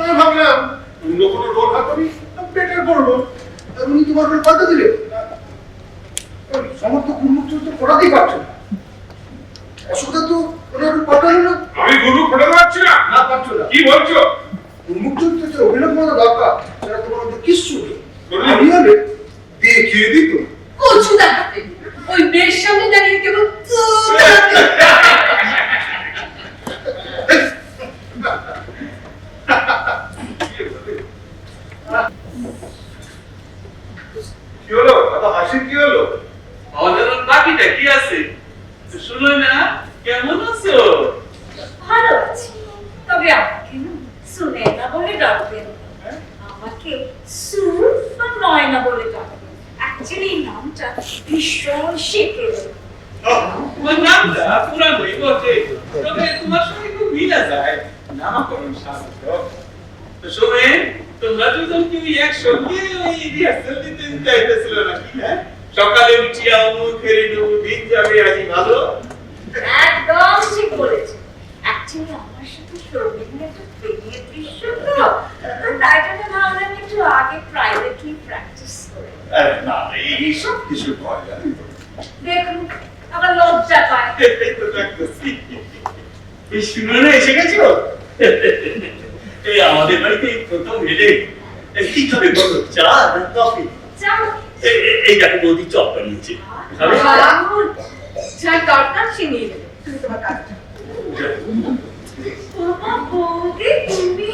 আমি ভাবলাম অন্য কোনো রোল হয়তো আমি বেটার করবো। উনি তোমার রোল পাল্টে দিলে। সমর্থ কুর্মুখ চরিত্র করাতেই পারছো না। অসুবিধা তো ওনার রোল পাল্টালো না। আমি গুরু ফোটাতে পারছি না। না পারছো না। কি বলছো? কুর্মুখ চরিত্রে যে অভিনয় করা দরকার সেটা তোমার মধ্যে কিচ্ছু নেই। করলে? আমি হলে দেখিয়ে দিত। কচু দেখাতে ওই বেশ সামনে দাঁড়িয়ে কেবল কি হলো? এত হাসির কি হলো? অজানার বাকিটা কি আছে? শুনো না, কেমন আছো? ভালো আছি, তবে আমাকে না সুনেনা বলে ডাকবেন না। আমাকে সু বা নয়না বলে ডাকবেন। অ্যাকচুয়ালি নামটা ভীষণ শেখে। তোমার নামটা পুরানোই বটে, তবে তোমার সঙ্গে খুব মিলা যায়। নামকরণ শাস্ত্র। তো শোনে, তোমরা দুজন কি ওই একসঙ্গে ওই রিহার্সাল দিতে চাইতেছিল নাকি? হ্যাঁ, সকালে উঠিয়া মুখ ফেরে নেবো, দিন যাবে আজ ভালো। একদম ঠিক বলেছে। অ্যাকচুয়ালি আমার সাথে সৌমিনের একটা প্রেমের দৃশ্য তো, তাই জন্য ভাবলাম একটু আগে প্রাইভেটলি প্র্যাকটিস করে। না, এইসব কিছু হয় জানি তো। দেখুন, আবার লজ্জা পায়। এই তো ডাকতেছি। এই শুনো না, এসে গেছো? এই আমাদের বাড়িতে এই প্রথম এলে কি খাবে বলো, চা না কফি? যাও। এই দেখো বৌদি চপ বানিয়েছে, খাবে? যা দরকার সে নিয়ে নেবে। তুমি তোমার কাজটা ওমা বৌদি, তুমি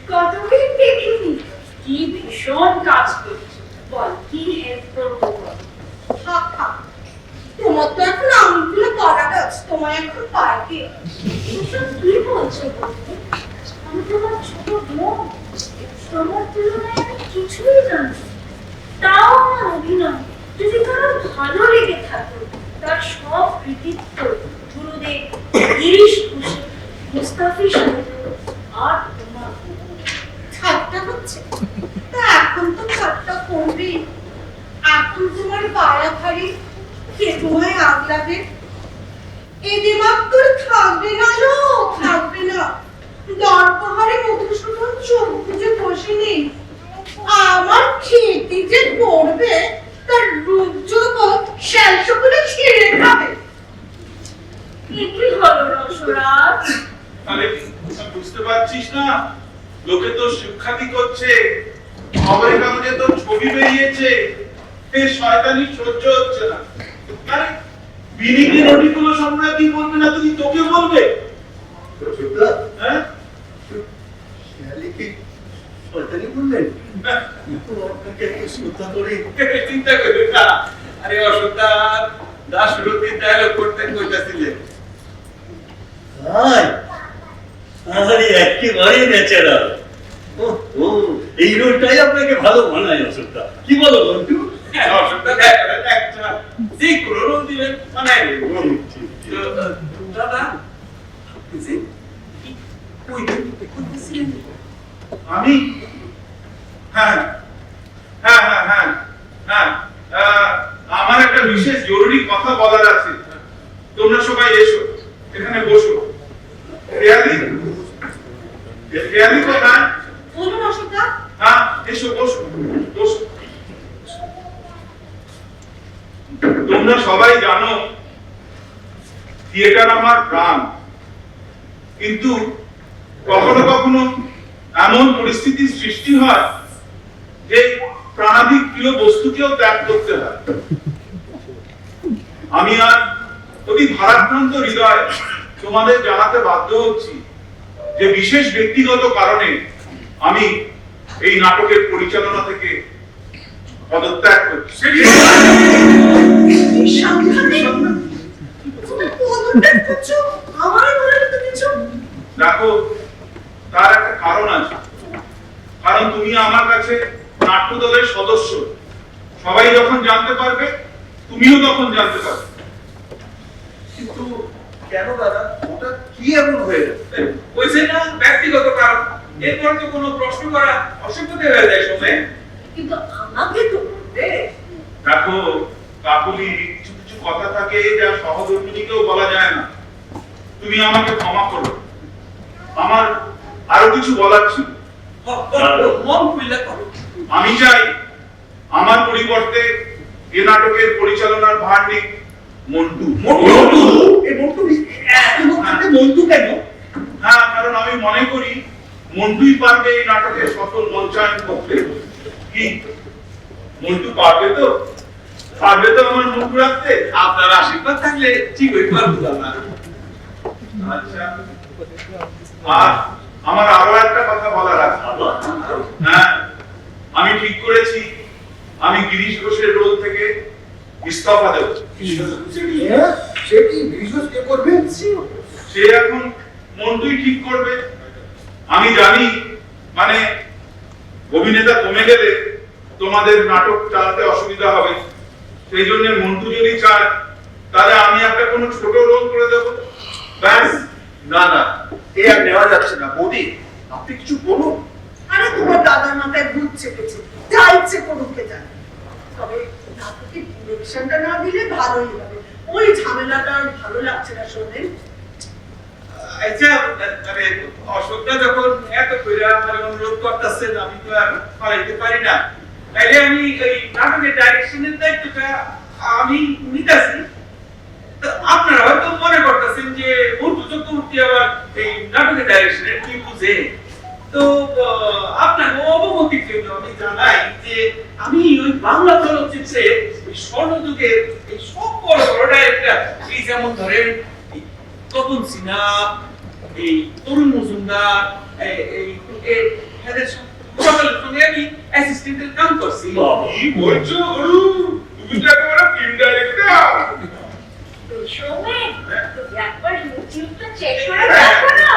কতদিন দেখিনি, কি ভীষণ কাজ করছো। বল কি হেল্প করবো বল। থাক থাক, তোমার তো এখন আঙুলগুলো করা গাছ, তোমায় এখন পারবে। এসব কি বলছো বৌদি? আমি তোমার ছোট বোন, তোমার তুলনায় আমি কিছুই জানি না। তাও আমার অভিনয় যদি কারো ভালো লেগে থাকে, তার সব কৃতিত্ব গুরুদেব গিরিশ ঘোষ, মুস্তাফি সাহেব আর তোমার। ঠাট্টা হচ্ছে? তা এখন তো ঠাট্টা করবেই। এখন তোমার পাড়া ভারী, কে তোমায় আগলাবে? এই দিমাগ তোর থাকবে না লো, থাকবে না। দরপাহাড়ে মধুসূদন চোখ বুজে বসে নেই। আমার খেতে যে পড়বে, তার রূপ যৌবন শ্যালসগুলো ছিঁড়ে খাবে। কি কি হলো রসরাজ? আরে বুঝতে পারছিস না, লোকে তো সুখ্যাতি করছে, খবরের কাগজে তো ছবি বেরিয়েছে, এই শয়তানি সহ্য হচ্ছে না। আরে বিনিকে রটিগুলো সম্রাট কি বলবে না, তুমি তোকে বলবে? হ্যাঁ শিয়ালিকে শয়তানি বললেন? আপনাকে এত শ্রদ্ধা করে চিন্তা করবে না। আরে অসুবিধা দাসরথী ডায়লগ করতে কইতাছিলেন। হাই আরে একেবারে ন্যাচারাল। ও এই রোলটাই আপনাকে ভালো মানায় অশোকদা, কি বলো বন্ধু? হ্যাঁ, অসুবিধা একটা যে কোনো রোল দিবেন মানে দাদা আপনি যে ওই করতেছিলেন আমি হ্যাঁ হ্যাঁ হ্যাঁ হ্যাঁ হ্যাঁ আমার একটা বিশেষ জরুরি কথা বলার আছে। তোমরা সবাই এসো, এখানে বসো। রিয়ালি কোথায়? বলুন অশোকদা। হ্যাঁ এসো, বসো বসো। তোমরা সবাই জানো থিয়েটার আমার প্রাণ, কিন্তু কখনো কখনো এমন পরিস্থিতির সৃষ্টি হয় যে প্রাণাধিক প্রিয় বস্তুকেও ত্যাগ করতে হয়। আমি আর অতি ভারাক্রান্ত হৃদয় তোমাদের জানাতে বাধ্য হচ্ছি যে বিশেষ ব্যক্তিগত কারণে আমি এই নাটকের পরিচালনা থেকে পদত্যাগ করছি। সাবধানে। তুমি পদত্যাগ করছো? আমায় বলে তো কিছু। দেখো, তার একটা কারণ আছে। কারণ তুমি আমার কাছে নাট্য দলের সদস্য। সবাই যখন জানতে পারবে, তুমিও তখন জানতে পারবে। কিন্তু কেন দাদা, ওটা কি এমন হয়ে গেল? কইছে না ব্যক্তিগত কারণ, এরপর তো কোনো প্রশ্ন করা অসম্ভব হয়ে যায় সময়। কিন্তু আমাকে তো বলবে। দেখো কাকুলি, কিছু কিছু কথা থাকে যা সহধর্মিনীকেও বলা যায় না। তুমি আমাকে ক্ষমা করো, আমার আরো কিছু বলার ছিল। মন খুলে করো। আমি চাই আমার পরিবর্তে এ নাটকের পরিচালনার ভার নিক মন্টু। এই মন্টু এত লোককে মন্টু কেন? হ্যাঁ, কারণ আমি মনে করি মন্টুই পারবে এই নাটকের সফল মঞ্চায়ন করতে। কি মন্টু পারবে তো? পারবে তো আমার মন্টু রাখতে? আপনার আশীর্বাদ থাকলে ঠিক হইতে পারবো না। আচ্ছা, আর আমার আরো একটা কথা বলার আছে। হ্যাঁ, আমি ঠিক করেছি আমি গিরিশ ঘোষের রোল থেকে ইস্তফা দেব। হ্যাঁ, সে কি বিশেষ কে করবে? সে এখন মন্টুই ঠিক করবে। আমি জানি, মানে অভিনেতা কমে গেলে তোমাদের নাটক চালাতে অসুবিধা হবে। সেই জন্য মন্টু যদি চায় তাহলে আমি একটা কোনো ছোট রোল করে দেব, ব্যাস। না না, এ আর নেওয়া যাচ্ছে না। বৌদি, আপনি কিছু বলুন। আরে তোমার দাদার মাথায় ভূত চেপেছে, যা ইচ্ছে করুকে জানে। তবে নাটকের ডিরেকশনটা না দিলে ভালোই হবে। ওই ঝামেলাটা আর ভালো লাগছে না শোনেন। আচ্ছা, মানে অশোকটা যখন এত কইরা আমার অনুরোধ করতেছেন, আমি তো আর পালাইতে পারি না। তাইলে আমি এই নাটকের ডাইরেকশনের দায়িত্বটা আমি নিতেছি। তো আপনারা হয়তো মনে করতেছেন যে মন্টু চক্রবর্তী আবার এই নাটকের ডাইরেকশনের কি বুঝে। তো আপনাকে অবগতির জন্য আমি জানাই যে আমি ওই বাংলা চলচ্চিত্রে স্বর্ণযুগের এই সব বড় বড় ডাইরেক্টর, এই যেমন ধরেন তপন সিনহা, এই তরুণ মজুমদার, এদের সকলের সঙ্গে আমি অ্যাসিস্ট্যান্টের কাম করছি। কি বলছো গুরু? তুমি তো একেবারে ফিল্ম ডাইরেক্টর। সৌমেন, তুমি একবার ইউটিউবটা চেক করে দেখো না।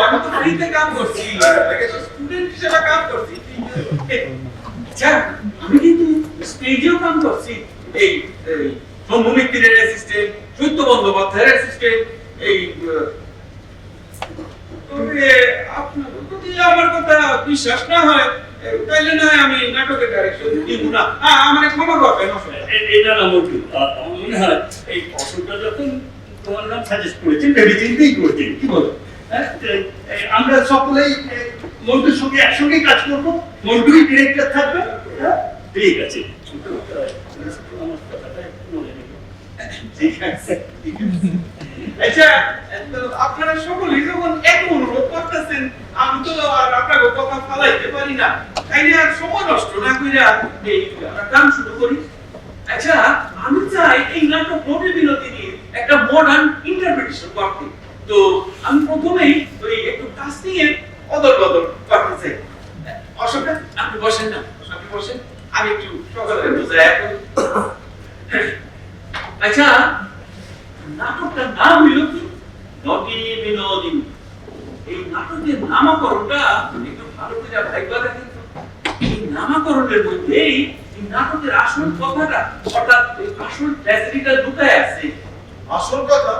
আমি তো ফ্রিতে কাম করছি, স্টুডেন্ট হিসেবে কাম করছি। আচ্ছা, আমি কিন্তু স্টেজেও কাম করছি। এই শম্ভু মিত্রের অ্যাসিস্ট্যান্ট, চৈত্য বন্দ্যোপাধ্যায়ের অ্যাসিস্ট্যান্ট। এই তবে আপনার যদি আমার কথা বিশ্বাস না হয়, তাইলে না হয় আমি নাটকের দিব না আমার ক্ষমা করবেন এটা না মোটু আমার মনে হয় এই অসুখটা যখন তোমার নাম সাজেস্ট করেছেন ভেবে চিন্তেই করেছেন কি বলো হ্যাঁ আমরা সকলেই মন্টুর সঙ্গে একসঙ্গে কাজ করবো মন্টুই ডিরেক্টর থাকবে হ্যাঁ? ঠিক আছে আমার কথাটা একটু মনে রেখো। ঠিক আছে ঠিক আছে আচ্ছা তো আপনারা সকলেই যখন এক অনুরোধ করতেছেন আমি তো আর আপনাকে কথা ফালাইতে পারি না তাই না আর সময় নষ্ট না কইরা এই গান শুরু করি আচ্ছা আমি চাই এই নাটক নটি বিনোদিনীর একটা মডার্ন ইন্টারপ্রিটেশন করতে তো আমি প্রথমেই ওই একটু কাস্টিং এর অদল বদল করতে চাই অশোক আপনি বসেন না আপনি বসেন আমি একটু সকালে বুঝাই এখন আচ্ছা নাটকটার নাম হইল কি নটি বিনোদিনী এই নাটকের নামকরণটা একটু ভালো করে ভাইবা দেখেন তো এই নামকরণের মধ্যেই এই নাটকের আসল কথাটা অর্থাৎ এই আসল ট্র্যাজেডিটা লুকায় আছে আসল কথা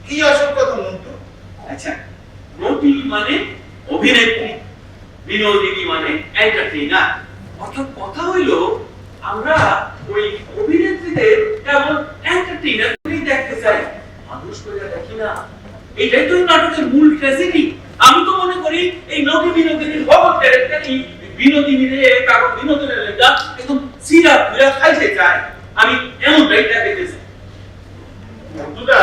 কি আসল কথা মন্টু? আচ্ছা নটি মানে অভিনেত্রী বিনোদিনী মানে এন্টারটেইনার অর্থাৎ কথা হইল আমরা ওই অভিনেত্রীদের কেবল এন্টারটেইনার দেখতে চাই মানুষ কইরা দেখি না এটাই তো এই নাটকের মূল ট্র্যাজেডি আমি তো মনে করি এই নটি বিনোদিনীর বড় ক্যারেক্টারই বিনোদিনীর কারো বিনোদনের লেখা একদম সিরা পুরা খাইতে চায় আমি এমনটাই দেখতেছি মন্টুদা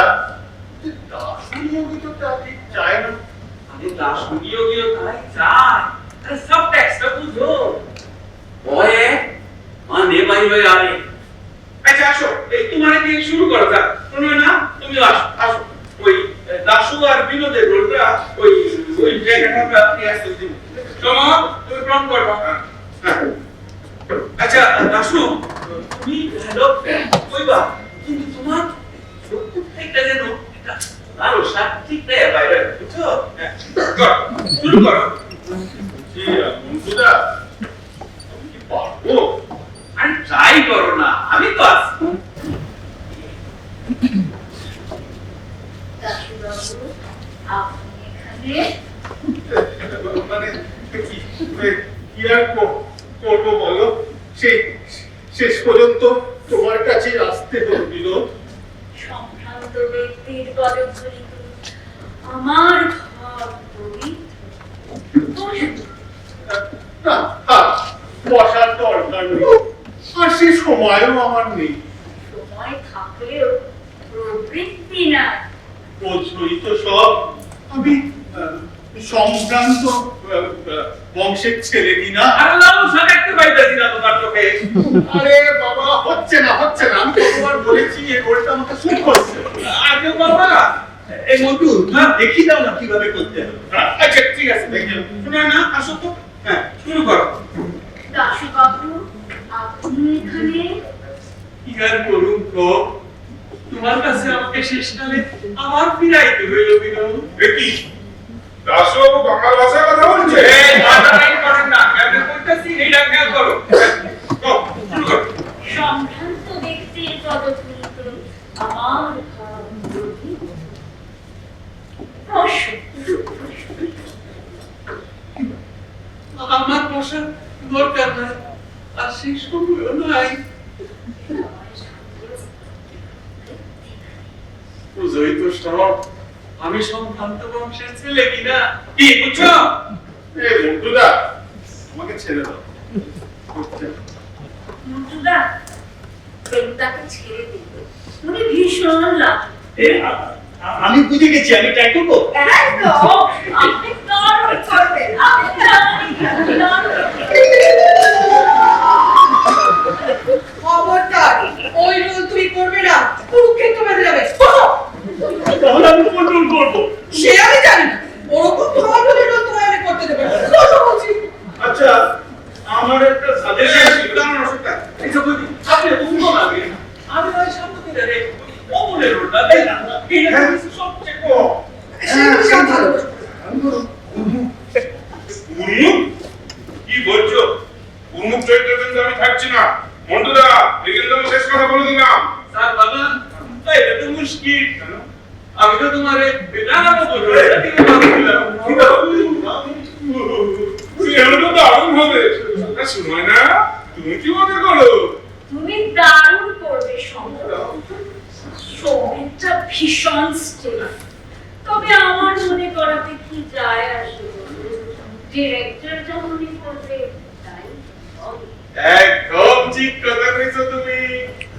দার্শনিক গীতটা ঠিক চায় না। আমি দার্শনিক গীত তাই চাই আরে সব টেক্সটটা বুঝো ওয়ে মানে বাইরে আরে আচ্ছা আসো এই তোমার দিয়ে শুরু করো যাক শুনো না তুমি আসো আসো ওই দাশু আর বিনোদের রোলটা ওই ওই জায়গাটা আমরা রিহার্সাল দিব চলো তুমি প্রম করবা আচ্ছা দাশু তুমি ডায়লগ কইবা কিন্তু তোমার একটা যেন একটা ভালো ঠিক দেয় বাইরে বুঝছো কর শুরু করো জি মন্টুদা তুমি কি পারবো? আরে ট্রাই করো না আমি তো আছি দাশুবাবু আপনি এখানে মানে কি আর করবো বলো সেই শেষ পর্যন্ত তোমার কাছে আসতে হলো বিনোদ। সম্ভ্রান্ত ব্যক্তির পদধূলিত আমার ঘর পবিত্র না, বসার দরকার নেই আর সে সময়ও আমার নেই। সময় থাকলেও প্রবৃত্তি না বোঝই তো সব আমি সম্ভ্রান্ত বংশের ছেলে কিনা। আল্লাহ সাকাইতে পাইতাছি না তোমার চোখে আরে বাবা হচ্ছে না আমি কতবার বলেছি এই রোলটা আমাকে শুট করছে। আগে বাবা এই মন্টু দেখি দাও না কিভাবে করতে হবে আচ্ছা ঠিক আছে দেখি শুনো না আসো তো হ্যাঁ শুরু করো দাশুবাবু আপনি এখানে কি আর করুন গো তোমার কাছে আমাকে শেষকালে আবার ফিরাইতে হইল বিনোদ দেখি দাসবাবু বাংলা ভাষায় কথা বলছে এই মাথাটাই করেন না কেন কইতাছি এইটা খেয়াল করো শুরু করো সম্ভ্রান্ত ব্যক্তির পদধূলিত আমার ঘর পবিত্র আমার বসার দরকার নাই আর সেই সময়ও নাই বুঝই তো সব আমি সম্ভ্রান্ত বংশের ছেলে কিনা কি বুঝছো এই মন্টুদা আমাকে ছেড়ে দাও। মন্টুদা প্রেমটাকে ছেড়ে দিল উনি ভীষণ লাভ আমি বুঝে গেছি আমি ট্রাই করবো একদম আপনি দারুণ করবেন আপনি দারুণ খবরদার ওই রোল তুমি করবে না কুরুক্ষেত্র বেঁধে যাবে তাহলে আমি কোন রোল করবো সে আমি জানি না ওরকম ধরনের রোল তোমায় আমি করতে দেবো না কথা বলছি আচ্ছা আমার একটা সাজেশন ছিল। দাঁড়ানো সেটা এইসব বলি আপনি বুঝবো না আমি ওই সামনে রে অমলের রোলটা দেই না এটা কিছু সবচেয়ে কম সেটা ভালো উন্মুখ কি বলছো? উন্মুখ চরিত্র কিন্তু আমি থাকছি না মন্টুদা এখানে আমি শেষ কথা বলে দিলাম। স্যার বাবা এটা তো মুশকিল আমি তো তোমারে বেলানো বলবো এটা থেকে ভাবছিলাম সিনেমাটা দারুণ হবে। শুনোয় না তুমি কি মনে করো? তুমি দারুণ করবে সম্ভব। সৌমিত্রটা ভীষণ স্টেপ, তবে আমার মনে করাতে কি যায় আসে? ডিরেক্টর যা মনে করবে তাই হবে। একদম ঠিক কথা কইছো তুমি।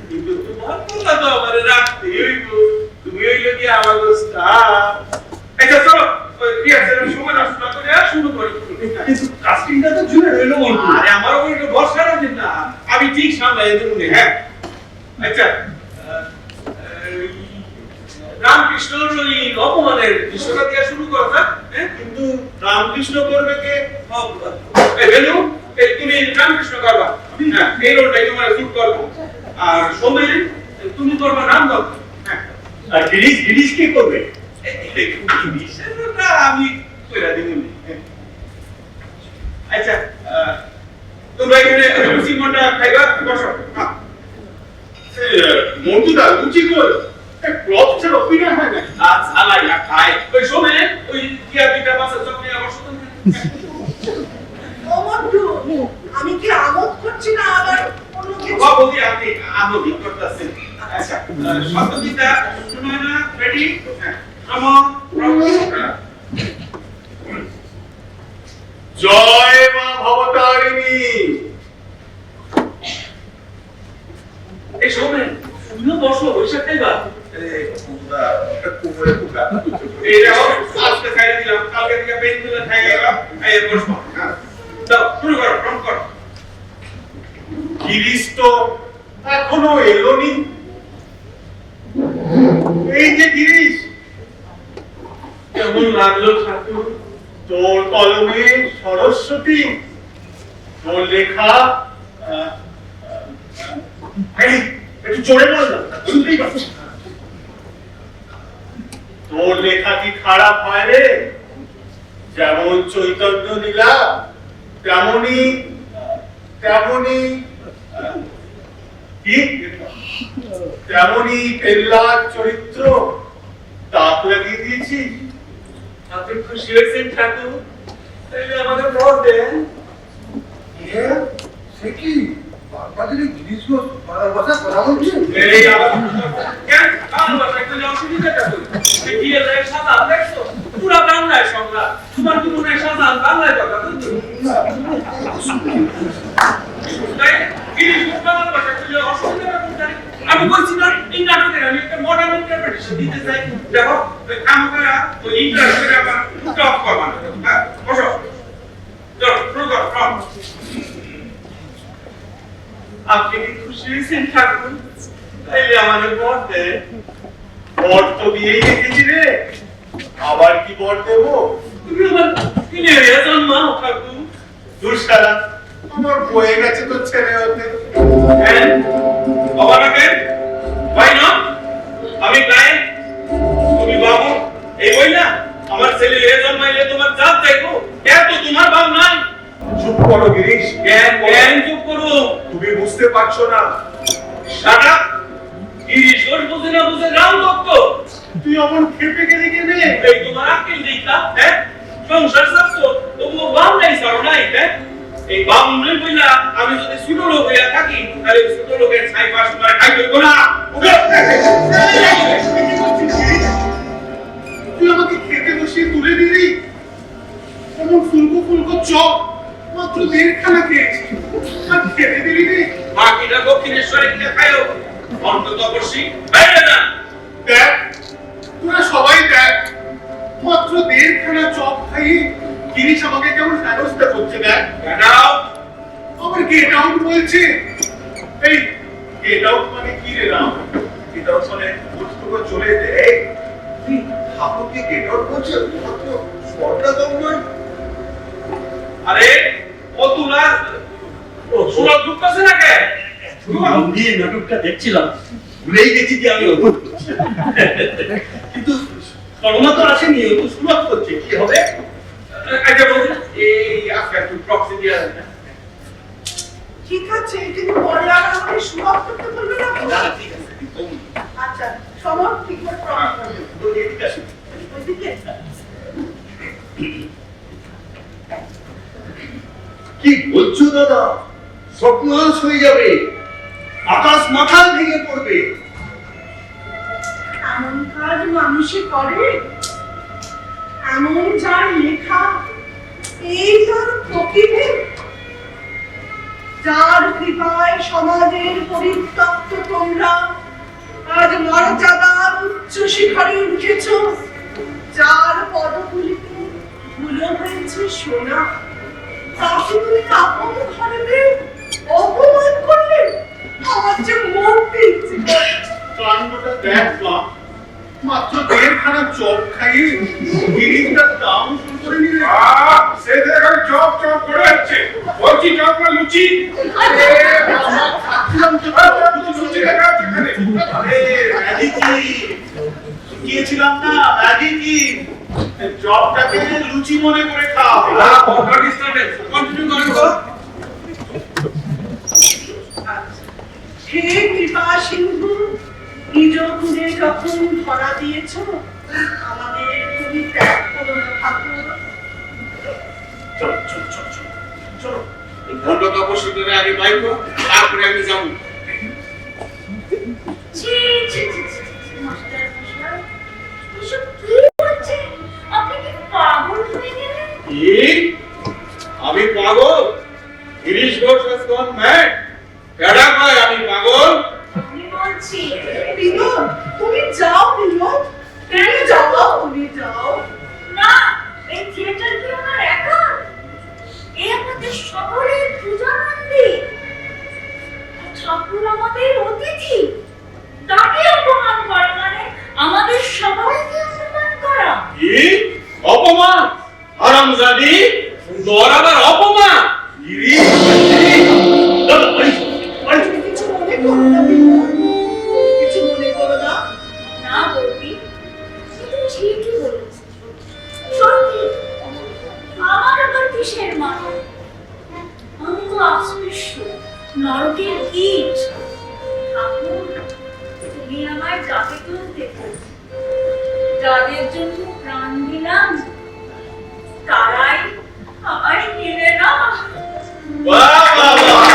কিন্তু তোমার কথা তো আমারে রাখতেই হইব। তুমি হইলে কি আমাদের স্টার। আচ্ছা চলো, রিহার্সালের সময় নষ্ট না করে শুরু করি। কিন্তু কাস্টিংটা তো জুড়ে রইলো মন্টু। আরে আমার উপর একটু ভরসা রাখেন না, আমি ঠিক সামলাই দেবো নে। হ্যাঁ আচ্ছা, রামকৃষ্ণর ওই অপমানের দৃশ্যটা দিয়ে শুরু করো না। হ্যাঁ, কিন্তু রামকৃষ্ণ করবে কে? বেলু, তুমি রামকৃষ্ণ করবা। হ্যাঁ, এই রোলটাই তোমার শুট করবো। আর সোমেন, তুমি করবা রামদত্ত। হ্যাঁ, আর গিরিশ কি করবে? আমি কইরা দিব। আচ্ছা, তোমরা এখানে লুচি মন্ডা খাইবা, বসো। মন্টুদা লুচি কই? ক্লবসের অভিনয় হয় না। আচ্ছা আলাই না খাই। ওই সময় ওই টিয়া পিঠা মাছ সব নিয়ে আমার সাথে। ও মন্টু, আমি কি আমোদ করছি না আবার অন্য কিছু? বাবুদি আপনি আনন্দিত করতেছেন। আচ্ছা, শব্দবিদ্যা শুনানা রেডি? হ্যাঁ, জয় মা ভবতারিণী। এই শোনে, তুমিও বসো, বসে খাইবা। আজকে খাইয়ে দিলাম, কালকে থেকে পেন তুলে খাইবা। এই বসবো। দাও শুরু করো, ফোন করো। গিরিশ তো এখনো এলোনি। এই যে গিরিশ, কেমন লাগলো ঠাকুর? তোর কলমে সরস্বতী, তোর লেখা একটু জোরে বললাম, শুনতেই পাচ্ছি। তোর লেখা কি খারাপ হয় রে? যেমন চৈতন্য লীলা, তেমনি পেল্লার চরিত্র তাক লাগিয়ে দিয়েছি। আপনি খুশি হয়েছেন ঠাকুর? তাহলে আমাদের বর দেন। সে কি বাবাদের গিরিশ কথা বলছে? এই আবার কেন আমার একটা অসুবিধাটা কই? এই বিয়ে লাগে সাদা দেখছো? পুরা বাংলায় সংলাপ। তোমার কি মনে হয় সাদা বাংলায় কথা বলছো? তাই গিরিশ বাংলা ভাষা কইলে অসুবিধাটা কোথায়? আমি বলছি না এই নাটকের আমি একটা মডার্ন ইন্টারপ্রিটেশন দিতে চাই। দেখো আমরা ওই ইন্টারপ্রিটেশন আবার টপ করব না। হ্যাঁ, বসো। চলো শুরু করো। আপনি কি খুশি হয়েছেন ঠাকুর? তাইলে আমাদের বর দে। বর তো দিয়েই রেখেছি রে, আবার কি বর দেব? তুমি আমার কিনে জন্মাও ঠাকুর। দুঃসারা আমার বয়ে গেছে তো ছেলে হতে। হ্যাঁ বাবা নাকি ভাই না, আমি গায়ে, তুমি বাবু। এই বই না আমার ছেলে জন্মাইলে তোমার জাত দেখো। কেন তো তোমার বাপ নাই? চুপ করো গিরিশ। কেন চুপ করো? তুমি বুঝতে পারছো না। সারা গিরিশ ওর বুঝে না বুঝে রাম দত্ত। তুই অমন খেপে গেলি কেন? এই তোমার আকেল দেখা, হ্যাঁ? সংসার সাথে তবুও বাম নাই সারো নাই, হ্যাঁ? এই বাম নই বইলা আমি যদি ছোট লোক হইয়া থাকি তাহলে ছোট লোকের ছাই পাশ তোমার খাই করবো না। তুই আমাকে খেতে বসিয়ে তুলে দিলি। এমন ফুলকো চপ মাত্র 1.5 খানা খেয়েছি, আর খেতে দিলি রে। বাকিটা দক্ষিণেশ্বরে কিনে খাইও, অন্তত অবশ্যই বাইরে না। দেখ তোরা সবাই দেখ, মাত্র 1.5 খানা চপ খাইয়ে গিরিশ আমাকে কেমন হেনস্থা করছে। দেখ দাও আবার গেট আউট বলছে। এই গেট আউট মানে কি রে রাম? গেট আউট মানে বস্তুকে চলে দেয়। তুই ঠাকুরকে গেট আউট বলছে? মাত্র স্বরটা কম নয়। আরে ও তুলা ও সুরা ঢুকতেছে না কে? মন দিয়ে নাটকটা দেখছিলাম, ভুলেই গেছি যে আমি অভূত করছি। কিন্তু করোনা তো আসেনি, ও তো শুরুয়াত করছে। কি হবে? আচ্ছা বলুন এই আজকে একটু প্রক্সি দিয়ে ঠিক আছে, কিন্তু পরে আর আমাকে সুযোগ করতে বলবে না তো? না ঠিক আছে। আচ্ছা, সময় ঠিক করে প্রমাণ করবে। তো এদিকে আসুন। ওইদিকে কি বলছো দাদা? সর্বনাশ হয়ে যাবে, আকাশ মাথায় ভেঙে পড়বে। এমন কাজ মানুষে করে, এমন যার লেখা, এই তার প্রকৃতি, যার কৃপায় সমাজের পরিত্যক্ত তোমরা আজ মর্যাদার উচ্চ শিখরে উঠেছ, যার পদগুলিতে ধুলো হয়েছে সোনা, তাকে তুমি আপন ঘরে অপমান করলে আমার যে মরতে ইচ্ছে করছে। কাণ্ডটা দেখ মা, মাত্র 1.5 খানা চপ খাইয়ে গিরিটার দাম শুরু করে নিলে। সে দেখে চপ চপ করে যাচ্ছে, বলছি চপ না লুচি? আরে বাবা, খাচ্ছিলাম তো, লুচি দেখা যাচ্ছে এখানে। আরে ম্যাগি কি গিয়েছিলাম না, ম্যাগি কি চপটাকে লুচি মনে করে খাও। কন্টিনিউ করেন তো। হে কৃপা সিন্ধু, নিজ গুণে যখন ধরা দিয়েছ, আমাদের তুমি ত্যাগ করো না ঠাকুর। চলো চলো চলো চলো চলো। ঘন্টা তপস্যা করে আগে বাইক করো, তারপরে আমি যাবো। ছি ছি ছি ছি, মাস্টার মশাই, এসব কি হচ্ছে? আপনি কি পাগল হয়ে গেলেন? কি? আমি পাগল? Girish Ghosh has gone mad? কেডা কয় আমি পাগল? আমি বলছি, বিনোদ, তুমি যাও বিনোদ, তুমি যাও, তুমি যাও। না, এই থিয়েটার কি আমার একা? এ আমাদের সকলের পূজা মন্দির। ঠাকুর আমাদের অতিথি, তাকে অপমান করা মানে আমাদের সবাইকে অপমান করা। কি? অপমান? হারামজাদি, তোর আবার অপমান? গিরিশ দাদা বাড়ি চলো, বাড়ি চলো। তুমি কিছু মনে করো না বিনোদ, কিছু মনে করো না। না বলবি, তুই ঠিকই বলেছিস। সত্যি, আমার আবার কিসের মান? আমি তো অস্পৃশ্য, নরকের কীট। ঠাকুর, তুমি আমায় যাকে তুলতে, যাদের জন্য প্রাণ দিলাম, তারাই আমায় নিলে না। বাহ বাহ বাহ।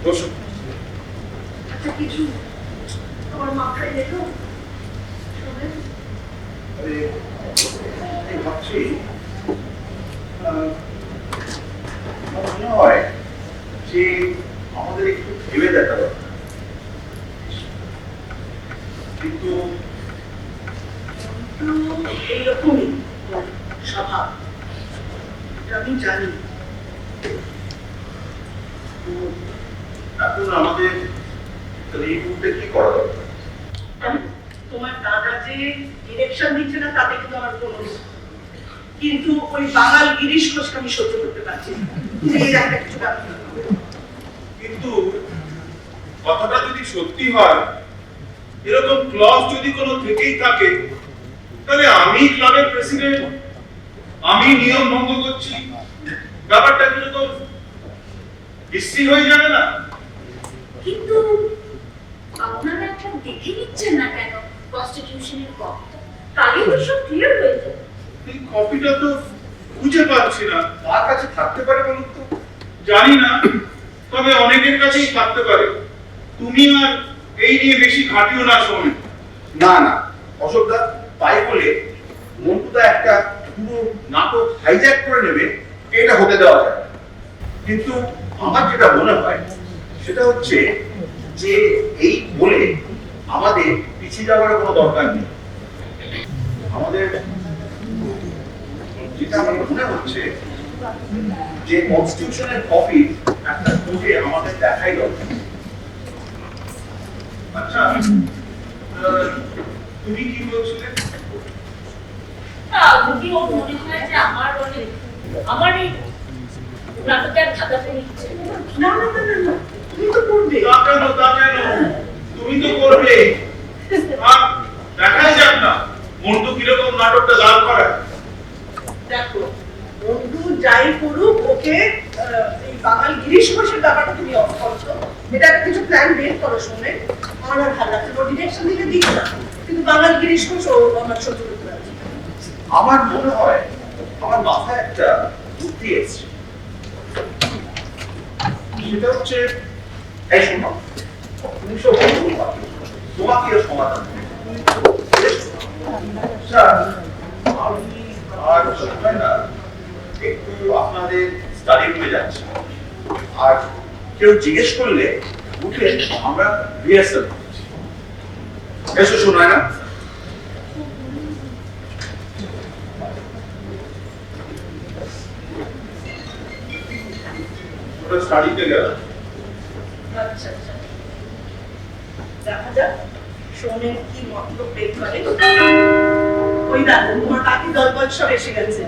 বসো। আচ্ছা, কিছু আমার মাথায় রেখো, শোনেন। আরে, এই ভাবছি, আমার মনে হয় যে আমাদের একটু ভেবে দেখা দরকার। কিন্তু এইরকমই স্বভাব, এটা আমি জানি। তো এখন আমাদের তাহলে এই মুহূর্তে কি করা দরকার? তোমার দাদা যে ডিরেকশন দিচ্ছে না তাতে কিন্তু আমার কোনো, কিন্তু ওই বাঙাল গিরিশ ঘোষকে আমি সহ্য করতে পারছি না। এর একটা কিছু ব্যবস্থা করতে হবে। কিন্তু কথাটা যদি সত্যি হয়, এরকম ক্লজ যদি কোনো থেকেই থাকে, তাহলে আমি ক্লাবের প্রেসিডেন্ট, আমি নিয়ম ভঙ্গ করছি, ব্যাপারটা কিন্তু বিশ্রী হয়ে যাবে না? কিন্তু আপনারা একটা দেখে নিচ্ছেন না কেন কনস্টিটিউশনের কপি? তাহলেই তো সব ক্লিয়ার হয়ে যাবে। এই কপিটা তো খুঁজে পাচ্ছি না। কার কাছে থাকতে পারে বলুন তো? জানি না, তবে অনেকের কাছেই থাকতে পারে। তুমি আর এই নিয়ে বেশি ঘাটিও না শোন। না না অশোকদা, তাই বলে মন্টুদা একটা পুরো নাটক হাইজ্যাক করে নেবে, এটা হতে দেওয়া যায় না। কিন্তু আমার যেটা মনে হয় সেটা হচ্ছে যে এই বলে আমাদের পিছিয়ে যাওয়ার কোনো দরকার নেই। আমাদের যেটা আমার মনে হচ্ছে যে কনস্টিটিউশনের কপি একটা খুঁজে আমাদের দেখাই দরকার। আচ্ছা তুমি কি বলছিলে? যদি ওর মনে হয় যে আমার এই নাটকটা থাকাতে নিচ্ছে না না না না না, তুমি তো করবে। তা কেন তুমি তো করবে। দেখাই যাক না মন্টু কিরকম নাটকটা লাভ করে। দেখো বন্ধু যাই করুক ওকে এই বাঙাল গিরিশ ঘোষের ব্যাপারটা তুমি অফ করছো, এটা একটা কিছু প্ল্যান বের করো শুনে। আমার আর ভালো লাগছে ওর ডিরেকশন দিকে দিক না, কিন্তু বাঙাল গিরিশ ঘোষ ও আমার সহ্য করতে পারছে না। আমার মনে হয় আমার মাথায় একটা বুদ্ধি এসেছে। সেটা হচ্ছে এই শোনো, তুমি সব তোমাকে এর সমাধান করতে হবে। আচ্ছা, আমি আর সময় না একটু আপনাদের স্টাডি রুমে যাচ্ছি, আর কেউ জিজ্ঞেস করলে উঠে আমরা রিহার্সাল করছি। এসো শোনায় না। ওটা স্টাডিতে গেল। আচ্ছা আচ্ছা, দেখা যাক শোনের কি মতলব বের করে। ওই দেখো তোমার বাকি দলবল সব এসে গেছে।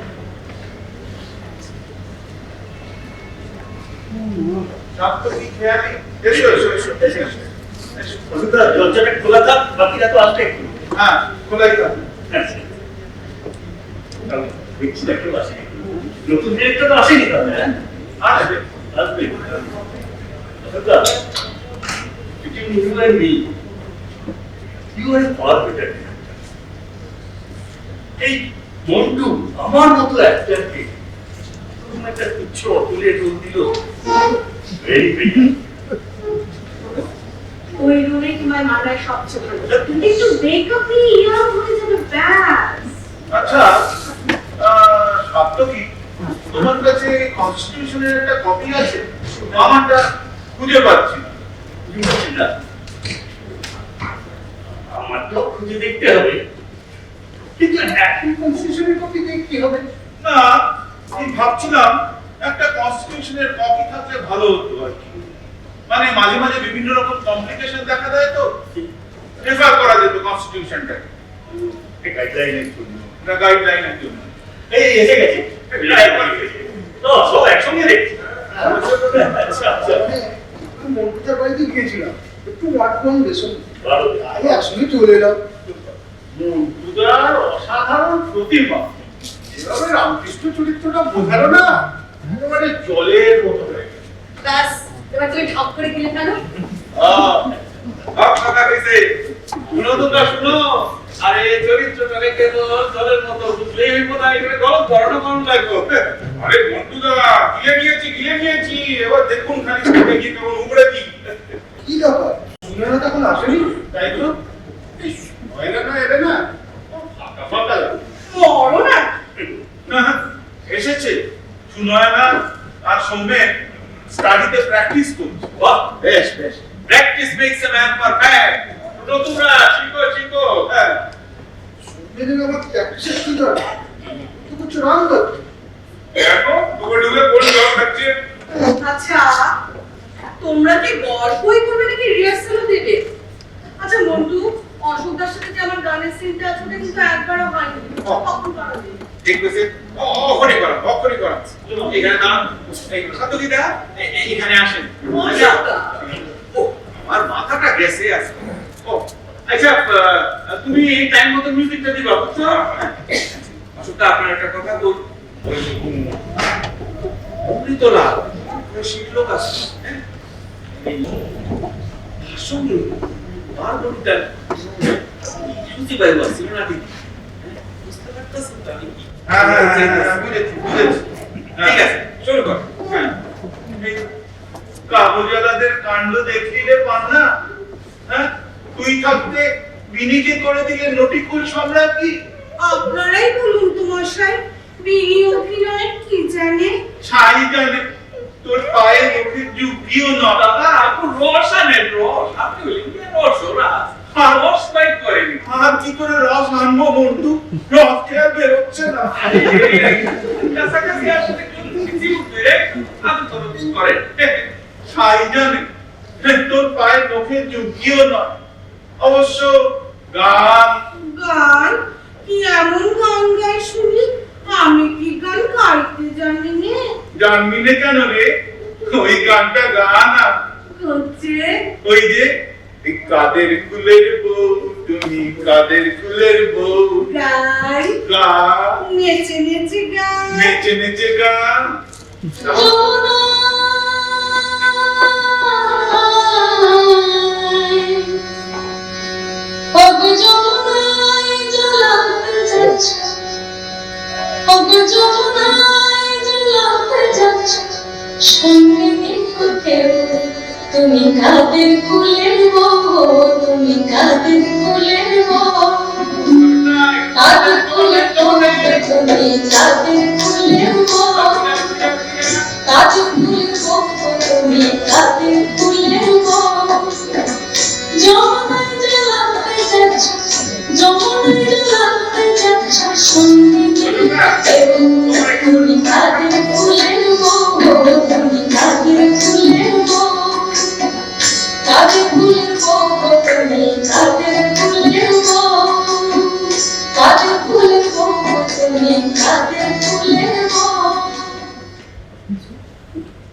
সব তো কি খেয়ালি। এসো এসো এসো এসো এসো। দরজাটা খোলা থাক, বাকিরা তো আসবে একটু। হ্যাঁ খোলাই থাক। দেখছি না কেউ আসেনি, নতুন ডিরেক্টর তো আসেনি তাহলে। হ্যাঁ আসবে। আসবে। Between you and me, you are far better. এই মন্টু আমার মতো একজনকে তুমি একটা তুচ্ছ তুলে রোল দিল, ভেরি বেটার। ওই রুমে তোমার মাথায় সবচেয়ে ভালো একটু মেকআপই ইয়ার হয়ে যাবে ব্যাস। আচ্ছা সাপ্তকী, তোমার কাছে কনস্টিটিউশনের একটা কপি আছে? আমারটা খুঁজে পাচ্ছি না। বুঝছি না, আমার তো খুঁজে দেখতে হবে, কিন্তু এখন কনস্টিটিউশনের কপি দেখতে কি হবে? না আমি ভাবছিলাম একটা কনস্টিটিউশনের কপি থাকলে ভালো হতো আর কি। মানে মাঝে মাঝে বিভিন্ন রকম কমপ্লিকেশন দেখা দেয়, তো রেফার করা যেত কনস্টিটিউশনটাকে। গাইডলাইনের জন্য। এটা গাইডলাইনের জন্য। এই এসে গেছে, তো সব একসঙ্গে দেখছি। আচ্ছা আচ্ছা, মন্টুটার বাড়িতে গিয়েছিলাম, একটু রাত কম বেশন ভালো। আগে আসলে চলে এলাম। মন্টুদার অসাধারণ প্রতিভা। এভাবে রামকৃষ্ণ চরিত্রটা বোঝালো না, একেবারে জলের মতো হয়ে গেল। ব্যাস এবার তুমি ঠক করে গেলে কেন? শুনো তোমরা শুনো, আরে চরিত্রটাকে কেবল জলের মতো বুঝলেই হইব না, এখানে গরম গরম গরম লাগবো। আরে মন্টুদা গিলে নিয়েছি, এবার দেখুন খালি সামনে গিয়ে কেমন উগড়ে দিই। কি ব্যাপার, শুনে না তখন আসেনি? তাই তো এলে না ফাঁকা ফাঁকা মরো না। এসেছে সুনয়না আর সৌমেন স্টাডিতে প্র্যাকটিস করছে। বাহ বেশ বেশ, practice makes a man perfect. তোমরা শিখো। হ্যাঁ মেয়েদের আবার প্র্যাকটিসের কি দরকার? তো কিছু রান দরকার। দেখো ডুবে কোন জল খাচ্ছে। আচ্ছা তোমরা কি গল্পই করবে নাকি রিহার্সালও দেবে? আচ্ছা মন্টু, অশোকদার সাথে যে আমার গানের সিনটা আছে ওটা কিন্তু একবারও হয়নি, কখন করাবে? ঠিক আছে, অখরি করা। এখানে না এই খাতো কি দেখা এখানে আসেন। অশোকদা, ও আমার মাথাটা গেছে আছে। ও আচ্ছা, তুমি এই টাইম মতো মিউজিকটা দিবা, বুঝছো? অশোকদা আপনার একটা কথা বল। অমৃতলা শিখলো কাজ সঙ্গে আর বলতেন শুনতে পাইব সিনেমাটি বুঝতে পারতেছেন তো আমি কি? হ্যাঁ বুঝেছি। ঠিক আছে শুরু কর। হ্যাঁ এই কাবুলিওয়ালাদের কাণ্ড দেখলে পান্না, হ্যাঁ তুই থাকতে বিনিকে করে দিলে নটিকুল সম্রাট কি? আপনারাই বলুন তো মশাই, বিনি অভিনয় কি জানে? ছাই জানে, তোর পায়ে মুখের যুগিও না। দাদা আপনি রস আনেন, রস আপনি হলেন রস ওরা রস পাই করেনি। আর কি করে রস আনবো বন্ধু, রস খেয়ে বেরোচ্ছে না। কাছাকাছি আসলে কিছু উঠবে আপনি তো কিছু করেন। ছাই জানে, তোর পায়ে মুখের যুগিও না। অবশ্য গান গান কি এমন গান গায় শুনি? আমি কি গান গাইতে জানি নে? জানবি না কেন রে? ওই গানটা গান না, হচ্ছে ওই যে এই কাদের কুলের বউ তুমি কাদের কুলের বউ গাই গান নেচে নেচে গান। নেচে নেচে গান তুমি কাদের ফুলের বউ, তুমি কাদের ফুলের বউ, কাদের ফুলের বউ, তুমি কাদের ফুলের বউ, কাদের ফুলের বউ, তুমি কাদের ফুলের বউ, যমুনায় জলাতে যাচ্ছ, যমুনায় জলাতে যাচ্ছ সঙ্গে এবং তুমি কাদের ফুলের বউ, তুমি কাদের ফুলের বউ, কাদের ফুলের বউ, তুমি কাদের ফুলের বউ, কাদের ফুলের বউ, তুমি কাদের ফুলের বউ।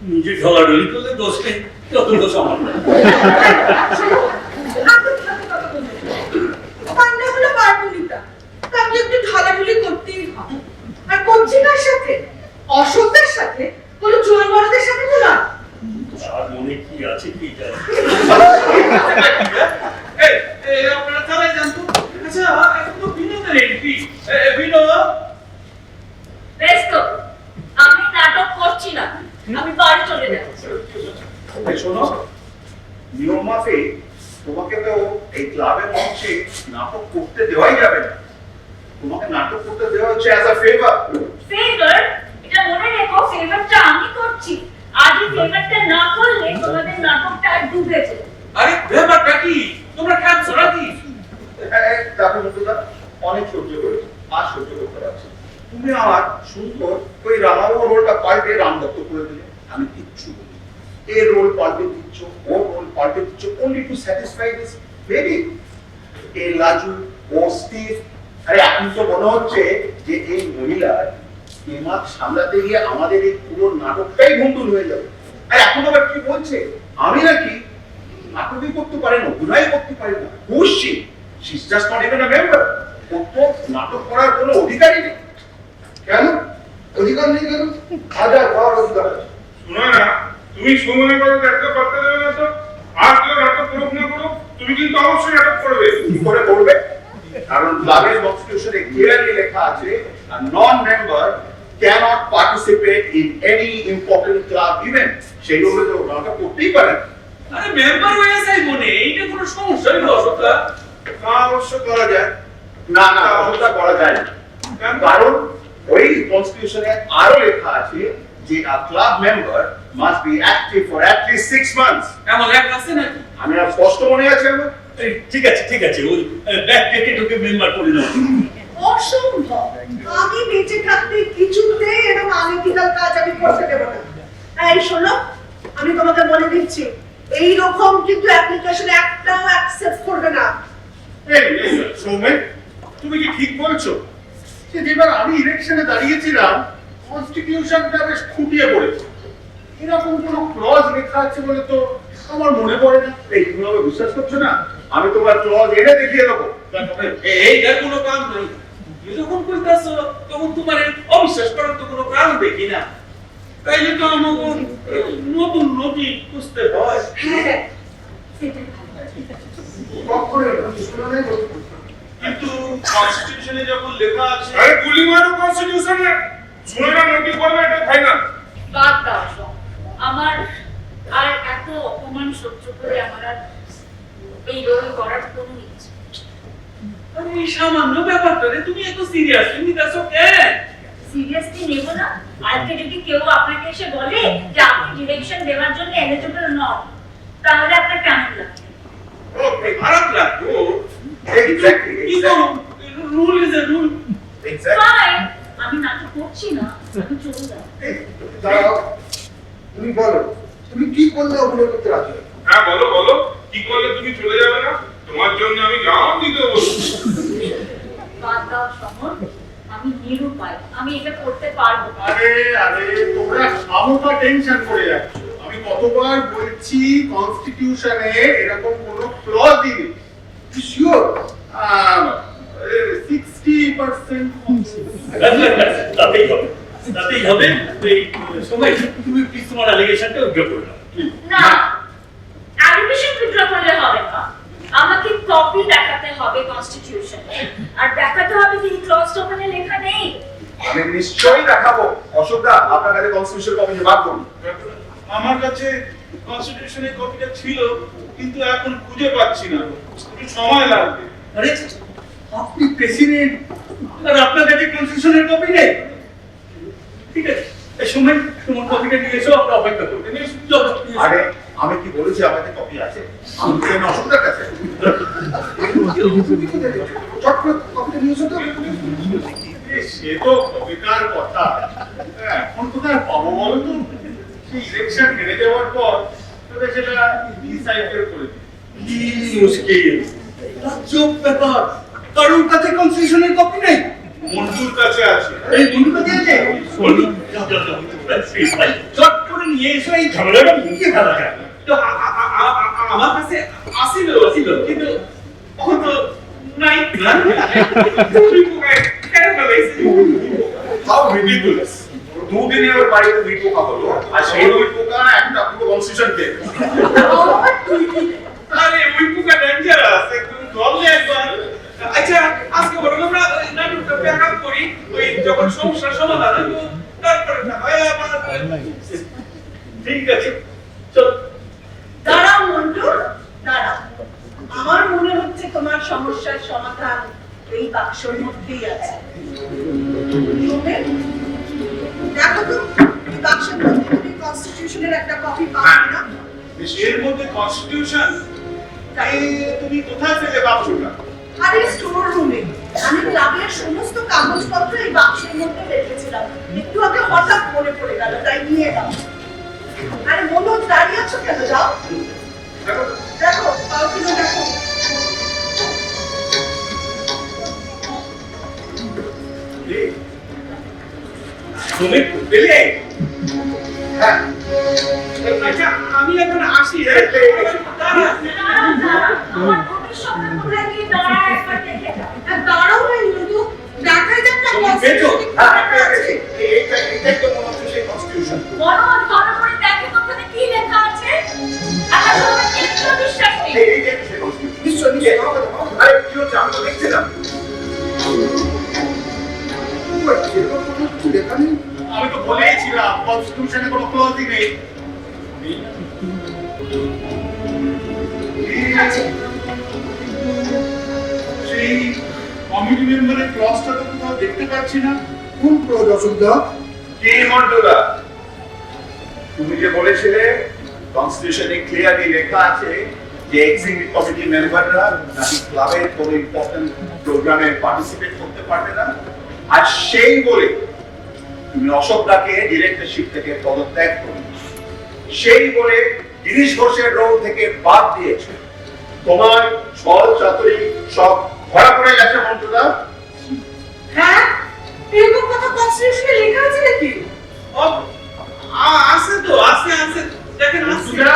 নিজে ঢলাঢলি করলে দোষ নেই, যত দোষ আমার না। পান্ডা হলো পার্বণিতা, তাকে একটু ঢালাঢুলি করতেই হয়। আর করছি কার সাথে? অশোকদের সাথে, কোনো জোয়ান বড়দের সাথে তো না। আর মনে কি আছে কি জানি। এই আপনারা চালাই যান তো। আচ্ছা এখন তো বিনোদের এন্ট্রি। বিনোদ বেশ তো, আমি নাটক করছি না, আমি বাড়ি চলে যাচ্ছি। এই শোনো, নিয়ম মাফিক তোমাকে তো এই ক্লাবের মঞ্চে নাটক করতে দেওয়াই যাবে না। তোমাকে নাটক করতে দেওয়া হচ্ছে অ্যাজ আ ফেভার। ফেভার? এটা মনে রেখো, ফেভারটা আমি করছি। আজ এই ফেভারটা না করলে তোমাদের নাটকটা আর ডুবে যেত। আরে ব্যাপারটা কি? তোমরা খেলছো নাকি? দেখো মুকুন্দা, অনেক সহ্য করেছি, আর সহ্য করতে পারছি না। তুমি আমার সুন্দর ওই রামাও রোলটা পাল্টে রাম দত্ত করে দিলে, আমি কিচ্ছু বলি না। এর রোল পাল্টে দিচ্ছ, ওর রোল পাল্টে দিচ্ছ, only to satisfy this baby. এ লাজু, ও স্টিভ, আরে এখন তো মনে হচ্ছে যে এই মহিলার দিমাগ সামলাতে গিয়ে আমাদের এই পুরো নাটকটাই ভণ্ডুল হয়ে যাবে। আর এখন আবার কি বলছে আমি নাকি নাটকই করতে পারি না, অভিনয় করতে পারি না। Khushi, she is just not even a member. ওর তো নাটক করার কোনো অধিকারই নেই। কেন অধিকার নেই? কেন হাজার বার অধিকার আছে। শোনো না, তুমি সময় করো একটা করতে দেবে না তো, আর কেউ নাটক করুক না করুক, তুমি কিন্তু অবশ্যই নাটক করবে। কি করে করবে? কারণ ক্লাবের কনস্টিটিউশনে ক্লিয়ারলি লেখা আছে a non-member cannot participate in any important club event. সেই রকম তো নাটক করতেই পারে না। আরে মেম্বার হয়ে যায় মনে, এইটা কোনো সমস্যা নেই অশোকদা। তা অবশ্য করা যায়। না না, ওটা করা যায় না। কারণ ওই কনস্টিটিউশনে আরো লেখা আছে যে a club member must be active for at least 6 months. এমন লেখা আছে নাকি? আমি আর স্পষ্ট মনে আছে আমার। এই, ঠিক আছে ঠিক আছে, ওই ব্যাক কেটে ঢুকে মেম্বার করে দাও। অসম্ভব, আমি বেঁচে থাকতে কিছুতেই এরকম আনইথিক্যাল কাজ আমি করতে দেব না। এই শোনো, আমি তোমাকে বলে দিচ্ছি, এই রকম কিন্তু অ্যাপ্লিকেশন একটাও অ্যাকসেপ্ট করবে না। এই সৌমেন, তুমি কি ঠিক বলছো? যে যেবার আমি ইলেকশনে দাঁড়িয়েছিলাম, কনস্টিটিউশনটা বেশ খুঁটিয়ে পড়েছে। এরকম কোনো ক্লজ লেখা আছে বলে তো আমার মনে পড়ে না। এই তুমি আমাকে বিশ্বাস করছো না? আমি তোমার ক্লজ এনে দেখিয়ে দেবো। এইটার কোনো কাম নাই। তুমি যখন কইতাছো তখন তোমার এই অবিশ্বাস করার তো কোনো কারণ দেখি না। তাইলে তো আমাকে নতুন নদী খুঁজতে হয়। হ্যাঁ, কখনো শোনা নেই বলতে। কিন্তু কনস্টিটিউশনে যখন লেখা আছে, আরে গুলি মারো কনস্টিটিউশনে, শুনে না নোটিস করবে, এটা ফাইনাল। বাদ দাও সব। আমার আর এত অপমান সহ্য করে আমার আর এই রোল করার কোনো ইচ্ছে নেই। আরে এই সামান্য ব্যাপারটারে তুমি এত সিরিয়াসলি নিতেছো কেন? সিরিয়াসলি নেব না? আজকে যদি কেউ আপনাকে এসে বলে যে আপনি ডিরেকশন দেওয়ার জন্য এলিজিবল নন, তাহলে আপনার কেমন লাগবে? ও খারাপ লাগতো। এক্স্যাক্টলি, কি করব? Rule is a rule. Exactly. Fine, আমি নাটক করছি না, আমি চলে যাব। দাঁড়াও, তুমি বলো তুমি কি করলে অভিনয় করতে রাজি হবে? হ্যাঁ বলো বলো, কি করলে তুমি চলে যাবে না? তোমার জন্য আমি গান দিতে বলছি। বাদ দাও সমর, আমি নিরুপায়, আমি এটা করতে পারবো না। আরে আরে তোমরা খামোখা টেনশন করে যাচ্ছ। আমি কতবার বলছি কনস্টিটিউশনে এরকম কোনো ক্লজই নেই। শিওর 60% তাতেই হবে, তাতেই হবে। এই সময় তুমি প্লিজ তোমার অ্যালিগেশনটা উইথড্র করে নাও। না, অ্যালিগেশন উইথড্র করলে হবে না, আমাকে কপি দেখাতে হবে কনস্টিটিউশনে, আর দেখাতে হবে যে এই ক্লজটা ওখানে লেখা নেই। আমি নিশ্চয়ই দেখাবো। অশোকদা, আপনার কাছে কনস্টিটিউশন কপি বার করুন। আমার কাছে কনস্টিটিউশনের কপিটা ছিল, কিন্তু এখন খুঁজে পাচ্ছি না, একটু সময় লাগবে। আরে আপনি প্রেসিডেন্ট আর আপনার কাছে কনস্টিটিউশনের কপি নেই? ঠিক আছে, এই সময় তোমার কপিটা নিয়ে এসো, আমরা অপেক্ষা করবো। আরে আমি কি বলেছি আমাদের কপি আছে? আমি তো জানি অশোকদার কাছে। চট করে কপিটা নিয়ে এসো তো। সে তো কবিতার কথা, এখন কোথায় পাবো বলো তো? সেই ইলেকশন হেরে যাওয়ার পর তবে সেটা ডিসাইডেড করে দিই। কি মুশকিল, তাজ্জব ব্যাপার। কারোর কাছে কনস্টিটিউশনের কপি নেই? মন্টুর কাছে আছে। এই বন্ধু কাছে আছে? চট করে নিয়ে এসো, এই ঝামেলাটা মুখে ফেলা যায়। তো আমার কাছে আসিল, কিন্তু ও তো নাই। তুই পোকায় কেন ফেলাইছিস? How ridiculous. দুদিনের ওর বাড়িতে দুই পোকা হলো, আর সেই দুই পোকা একটা পুরো কনস্টিটিউশন পেয়ে গেল। আমার তুই আরে ওই পোকা ডেঞ্জারাস, একদম ধরলে একবার। আচ্ছা, আজকে বরং আমরা নাটকটা ব্যাক আপ করি, ওই যখন সমস্যার সমাধান হইব তারপরে না হয় আবার। ঠিক আছে, চল। দাঁড়াও মন্টু, দাঁড়াও। আমার মনে হচ্ছে তোমার সমস্যার সমাধান এই বাক্সের মধ্যেই আছে। সোমেন, দেখো তো এই বাক্সের মধ্যে তুমি কনস্টিটিউশনের একটা কপি পাবে না? এর মধ্যে কনস্টিটিউশন, তুমি কোথায় পেলে বাক্সটা? আরে স্টোর রুমে আমি ক্লাবের সমস্ত কাগজপত্র এই বাক্সের মধ্যে রেখেছিলাম, একটু আগে হঠাৎ মনে পড়ে গেল, তাই নিয়ে এলাম। আরে মনোজ, দাঁড়িয়ে আছো কেন? যাও দেখো, পাও কিনা দেখো। তুমি পেলে? হ্যাঁ, আচ্ছা, আমি এখন আসি। দাঁড়াও, আমার ভবিষ্যৎটা কোথায় গিয়ে দাঁড়ায় একবার দেখে যাও। আর দাঁড়াও না কিন্তু, দেখাই যাক না কনস্টিটিউশন হ্যাঁ, কি আছে। এইটাই তো মনে হচ্ছে সেই কনস্টিটিউশন। মনোজ, ভালো করে দেখে ওখানে কি লেখা আছে। আমার সবাই একটু বিশ্বাস নেই। এইটাই তো সেই কনস্টিটিউশন। নিশ্চয় নিশ্চয়। আরে কি হচ্ছে? আমি তো দেখছিলাম। আমি তো বলেইছিলাম কনস্টিটিউশনে কোনো ক্লজই নেই। সেই কমিটি মেম্বারের ক্লজটা তো কোথাও দেখতে পাচ্ছি না। কোন ক্লজ অশোকদা? কি মন্টুদা, তুমি যে বলেছিলে কনস্টিটিউশনে ক্লিয়ারলি লেখা আছে যে এক্সিকিউটিভ কমিটি মেম্বাররা নাকি ক্লাবের কোনো ইম্পর্টেন্ট প্রোগ্রামে পার্টিসিপেট করতে পারবে না, আর সেই বলে তুমি অশোকদাকে ডিরেক্টরশিপ থেকে পদত্যাগ করো, সেই বলে গিরিশ ঘোষের রোল থেকে বাদ দিয়েছে। তোমার ছল চাতুরি সব ধরা পড়ে গেছে মন্টুদা। হ্যাঁ, এরকম কথা কনস্টিটিউশনে লেখা আছে নাকি? আছে তো, আছে দেখেন, আছে। সুজা,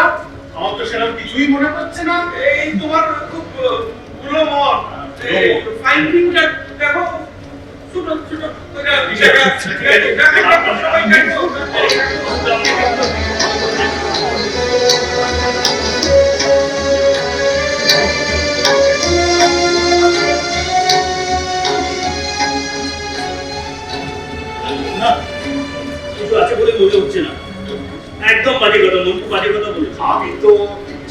আমার তো সেরকম কিছুই মনে পড়ছে না। এই তোমার খুব গুলো মন, ফাইন প্রিন্টটা দেখো, ছোট ছোট করে জায়গা আছে। দেখো, সবাই দেখো। না, কিছু আছে বলে মনে হচ্ছে না। একদম বাজে কথা, মন্টু বাজে কথা বলেছে। আমি তো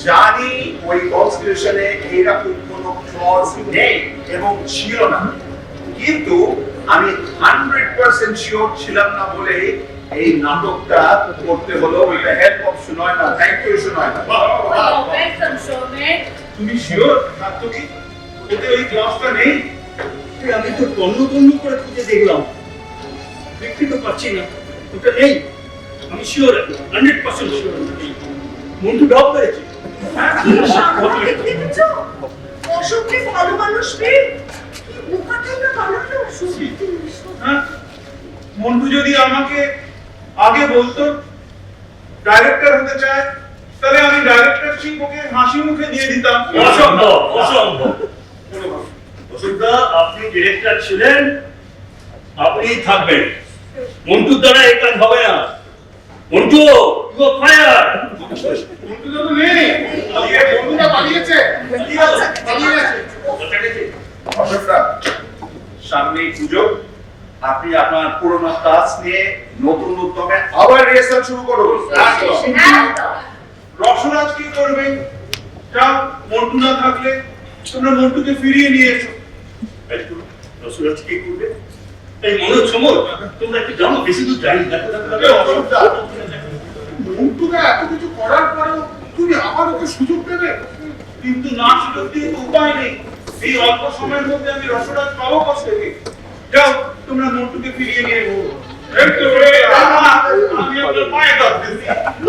জানি ওই কনস্টিটিউশনে এইরকম কোনো ক্লজ নেই এবং ছিল না, কিন্তু আমি 100% শিওর ছিলাম না বলে এই নাটকটা করতে হলো। এটা হেল্প অপশন হয় না, থ্যাংক ইউ নয় না। ওয়েলকাম সোমেন। তুমি শিওর সাত্তকি ওতে ওই ক্লজটা নেই? আমি তো তন্ন তন্ন করে খুঁজে দেখলাম, দেখতে তো পাচ্ছি না, ওটা নেই। আমি শিওর, 100% শিওর। মন্টু ডব পেয়েছে। সাংঘাতিক দেখেছো? ও অশোককে ভালো মানুষ পেয়ে কি বোকাটাই না বানালো। হ্যাঁ? মন্টু যদি আমাকে আগে বলতো ডাইরেক্টর হতে চায়, তাহলে আমি ডাইরেক্টরশিপ ওকে হাসি মুখে দিয়ে দিতাম। অসম্ভব, অসম্ভব। অসুবিধা, আপনি ডিরেক্টর ছিলেন, আপনি থাকবেন। মন্টুর দ্বারা এই কাজ হবে না। Montu, you fire. মন্টু তো নেই, মন্টুটা পালিয়েছে। কি আছে? পালিয়ে গেছে। অশোকদা, সামনেই পুজো, আপনি আপনার পুরোনো কাজ নিয়ে নতুন উদ্যমে আবার রিহার্সাল শুরু করুন। রসরাজ কি করবে? যাও, মন্টু না থাকলে তোমরা মন্টুকে ফিরিয়ে নিয়ে এসো। রসুরাজ কি করবে? এই মনোজ সমর, তোমরা একটু জানো, বেশি দূর যাই না। অশোকদা, মন্টুকে এত কিছু করার পরেও তুমি আবার ওকে সুযোগ দেবে? কিন্তু না সুযোগ দিয়ে তো উপায় নেই। এই অল্প সময়ের মধ্যে আমি রসরাজ পাবো কোথা থেকে? যাও, তোমরা মন্টুকে ফিরিয়ে নিয়ে এসো। আমি আপনার পায়ে ধরতেছি,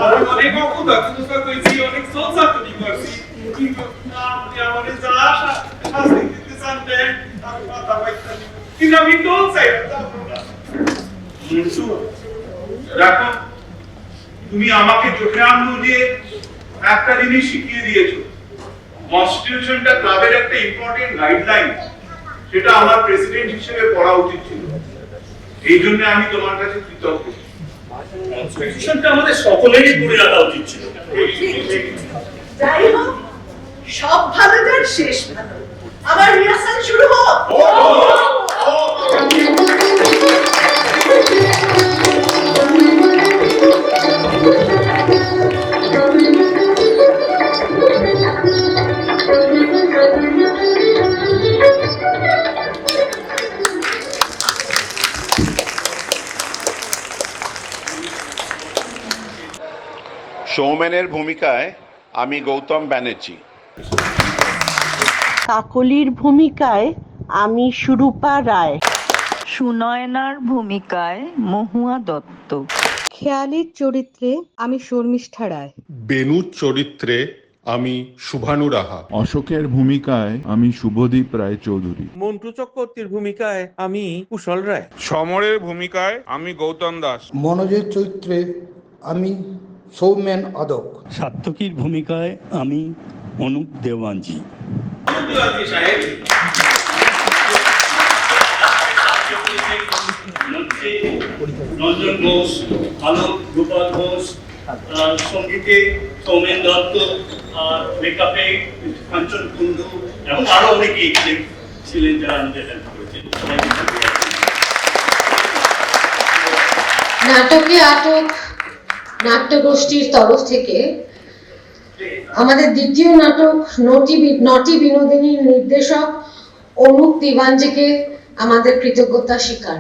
আমি অনেক অকুতা কুতুকা কইছি, অনেক সোলসাতুনি করছি, কিন্তু না আপনি আমারে যা শাস্তি দিতে চান দেন, আমি কথা পাইতাছি, কিন্তু আমি টোল চাই না। মন্টু, দেখো, তুমি আমাকে চোখে আঙুল দিয়ে একটা জিনিস শিখিয়ে দিয়েছো। কনস্টিটিউশনটা ক্লাবের একটা ইম্পর্টেন্ট গাইডলাইন, সেটা আমার প্রেসিডেন্ট হিসেবে পড়া উচিত ছিল। এই জন্য আমি তোমার কাছে কৃতজ্ঞ। কনস্টিটিউশনটা আমাদের সকলেরই পড়ে রাখা উচিত ছিল। যাই হোক, সব ভালো যার শেষ ভালো। আবার রিহার্সাল শুরু হোক। সৌমেনের ভূমিকায় আমি গৌতম ব্যানার্জি। কাকলির ভূমিকায় আমি সুরূপা রায়। সুনয়নার ভূমিকায় মহুয়া দত্ত। খেয়ালির চরিত্রে আমি শর্মিষ্ঠা রায়। বেনুর চরিত্রে আমি শুভানু রাহা। অশোকের ভূমিকায় আমি শুভদীপ রায় চৌধুরী। মন্টু চক্রবর্তীর ভূমিকায় আমি কুশল রায়। সমরের ভূমিকায় আমি গৌতম দাস। মনোজের চরিত্রে আমি সৌমেন আদক। সাত্তকীর ভূমিকায় আমি অনুপ দেওয়ানজি। রঞ্জন ঘোষ, আলোক গোপাল ঘোষ, সঙ্গীতে সৌমেন দত্ত, মেকআপে কাঞ্চন কুণ্ডু এবং আরো অনেকেই ছিলেন যারা আমাদের হেল্প করেছেন। নাটকে আটক নাট্যগোষ্ঠীর তরফ থেকে আমাদের দ্বিতীয় নাটক নটি বিনোদিনীর নির্দেশক অনুপ তিওয়ানজিকে আমাদের কৃতজ্ঞতা স্বীকার।